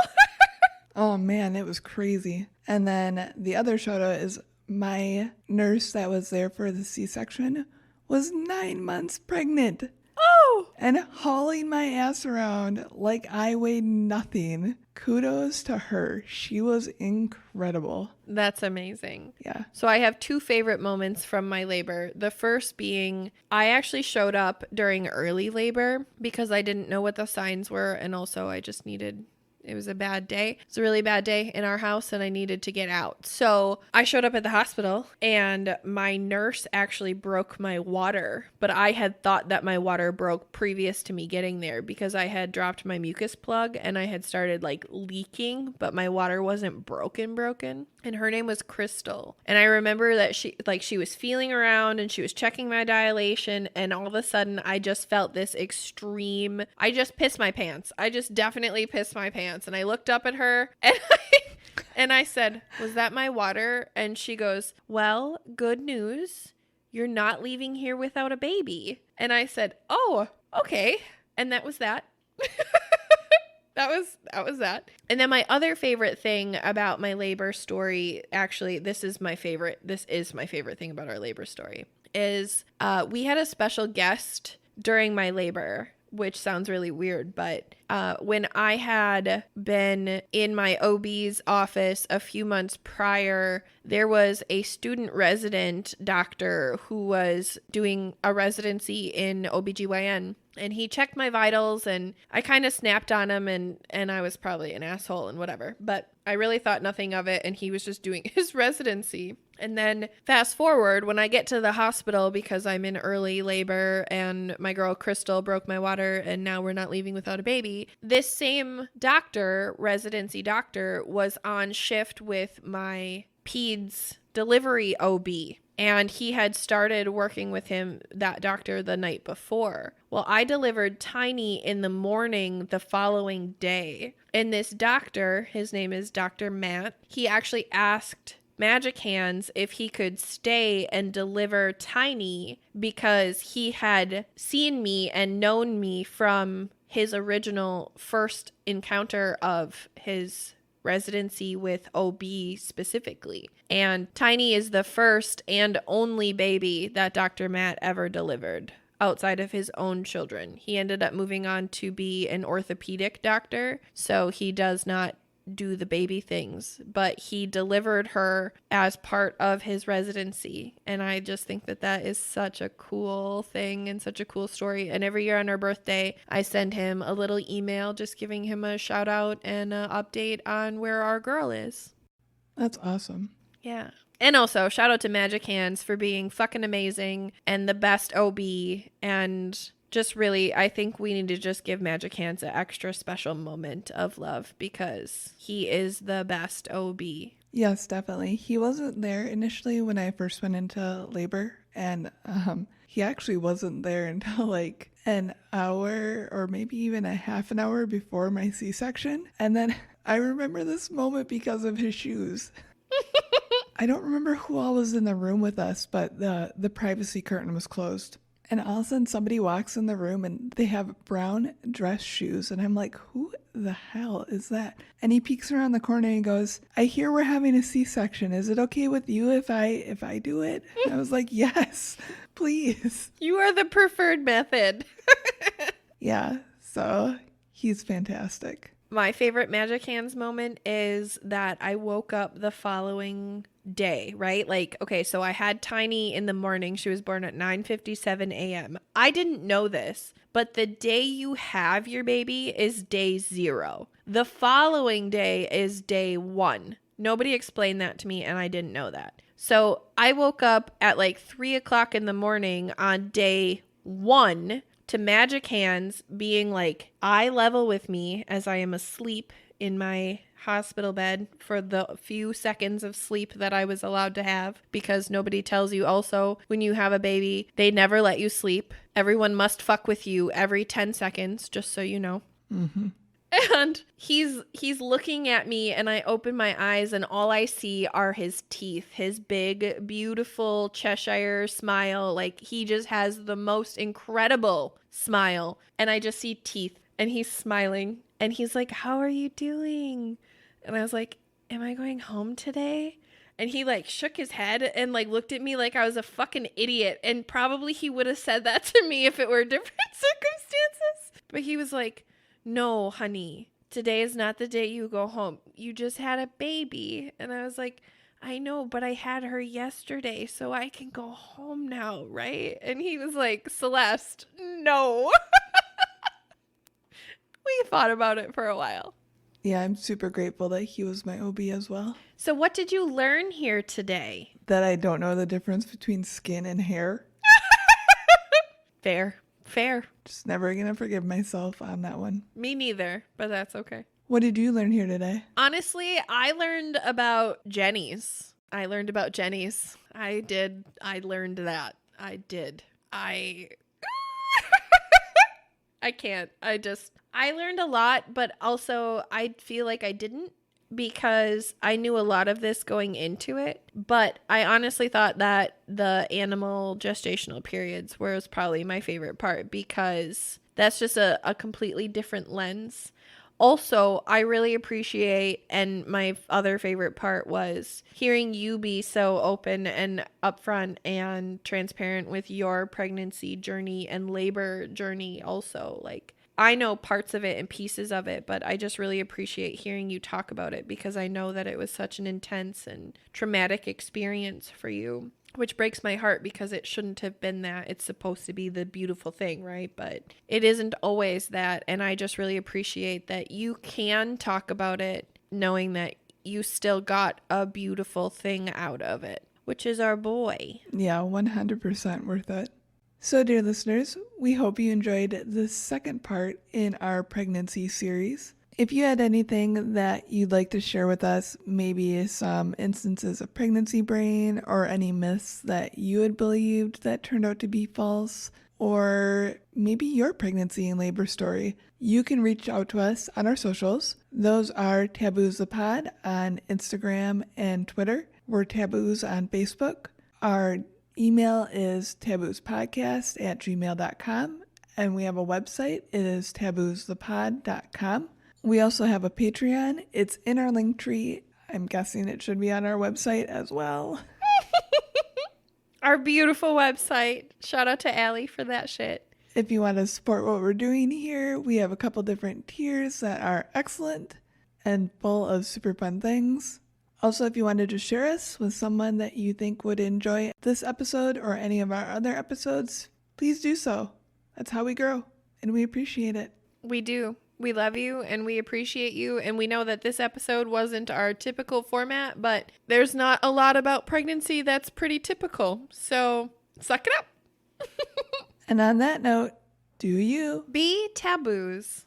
Oh man, it was crazy. And then the other shout out is my nurse that was there for the C-section was 9 months pregnant. Oh! And hauling my ass around like I weighed nothing. Kudos to her. She was incredible. That's amazing. Yeah. So I have two favorite moments from my labor. The first being I actually showed up during early labor because I didn't know what the signs were, and also I just needed... It was a bad day. It was a really bad day in our house and I needed to get out. So I showed up at the hospital and my nurse actually broke my water, but I had thought that my water broke previous to me getting there because I had dropped my mucus plug and I had started like leaking, but my water wasn't broken. And her name was Crystal. And I remember that she was feeling around and she was checking my dilation, and all of a sudden I just felt this extreme, I just pissed my pants. I just definitely pissed my pants. And I looked up at her and I said, "Was that my water?" And she goes, "Well, good news. You're not leaving here without a baby." And I said, "Oh, okay." And that was that. That was that. And then my other favorite thing about my labor story, actually, this is my favorite thing about our labor story, is we had a special guest during my labor, which sounds really weird, but when I had been in my OB's office a few months prior, there was a student resident doctor who was doing a residency in OBGYN. And he checked my vitals and I kind of snapped on him and I was probably an asshole and whatever. But I really thought nothing of it and he was just doing his residency. And then fast forward, when I get to the hospital because I'm in early labor and my girl Crystal broke my water and now we're not leaving without a baby, this same doctor, residency doctor, was on shift with my peds delivery OB. And he had started working with that doctor, the night before. Well, I delivered Tiny in the morning the following day. And this doctor, his name is Dr. Matt, he actually asked Magic Hands if he could stay and deliver Tiny because he had seen me and known me from his original first encounter of his residency with OB specifically. And Tiny is the first and only baby that Dr. Matt ever delivered outside of his own children. He ended up moving on to be an orthopedic doctor, so he does not do the baby things, but he delivered her as part of his residency. And I just think that is such a cool thing and such a cool story. And every year on her birthday, I send him a little email just giving him a shout out and an update on where our girl is. That's awesome. Yeah. And also shout out to Magic Hands for being fucking amazing and the best OB, and just really, I think we need to just give Magic Hands an extra special moment of love because he is the best OB. Yes, definitely. He wasn't there initially when I first went into labor, and he actually wasn't there until like an hour or maybe even a half an hour before my C-section. And then I remember this moment because of his shoes. I don't remember who all was in the room with us, but the privacy curtain was closed. And all of a sudden somebody walks in the room and they have brown dress shoes. And I'm like, who the hell is that? And he peeks around the corner and goes, I hear we're having a C-section. Is it okay with you if I do it? And I was like, yes, please. You are the preferred method. Yeah, so he's fantastic. My favorite Magic Hands moment is that I woke up the following day, right? Like, okay, so I had Tiny in the morning. She was born at 9:57 a.m. I didn't know this, but the day you have your baby is day 0. The following day is day 1. Nobody explained that to me, and I didn't know that. So I woke up at like 3 o'clock in the morning on day 1 to Magic Hands being like eye level with me as I am asleep in my hospital bed for the few seconds of sleep that I was allowed to have, because nobody tells you also when you have a baby, they never let you sleep. Everyone must fuck with you every 10 seconds, just so you know. Mm-hmm. And he's looking at me, and I open my eyes, and all I see are his teeth, his big, beautiful Cheshire smile. Like, he just has the most incredible smile. And I just see teeth, and he's smiling, and he's like, how are you doing? And I was like, am I going home today? And he like shook his head and like looked at me like I was a fucking idiot. And probably he would have said that to me if it were different circumstances. But he was like, no, honey, today is not the day you go home. You just had a baby. And I was like, I know, but I had her yesterday, so I can go home now, right? And he was like, Celeste, no. We thought about it for a while. Yeah, I'm super grateful that he was my OB as well. So what did you learn here today? That I don't know the difference between skin and hair. Fair. Just never gonna forgive myself on that one. Me neither, but that's okay. What did you learn here today? Honestly, I learned about Jenny's. I learned that. I did. I can't. I learned a lot, but also I feel like I didn't, because I knew a lot of this going into it. But I honestly thought that the animal gestational periods was probably my favorite part, because that's just a completely different lens. Also, I really appreciate, and my other favorite part was hearing you be so open and upfront and transparent with your pregnancy journey and labor journey also. Like, I know parts of it and pieces of it, but I just really appreciate hearing you talk about it, because I know that it was such an intense and traumatic experience for you, which breaks my heart, because it shouldn't have been that. It's supposed to be the beautiful thing, right? But it isn't always that. And I just really appreciate that you can talk about it knowing that you still got a beautiful thing out of it, which is our boy. Yeah, 100% worth it. So, dear listeners, we hope you enjoyed the second part in our pregnancy series. If you had anything that you'd like to share with us, maybe some instances of pregnancy brain or any myths that you had believed that turned out to be false, or maybe your pregnancy and labor story, you can reach out to us on our socials. Those are Taboos the Pod on Instagram and Twitter. We're Taboos on Facebook. Our email is taboospodcast@gmail.com, and we have a website. It is taboosthepod.com. We also have a Patreon. It's in our link tree. I'm guessing it should be on our website as well. Our beautiful website. Shout out to Allie for that shit. If you want to support what we're doing here, we have a couple different tiers that are excellent and full of super fun things. Also, if you wanted to share us with someone that you think would enjoy this episode or any of our other episodes, please do so. That's how we grow, and we appreciate it. We do. We love you, and we appreciate you, and we know that this episode wasn't our typical format, but there's not a lot about pregnancy that's pretty typical, so suck it up. And on that note, do you be taboos.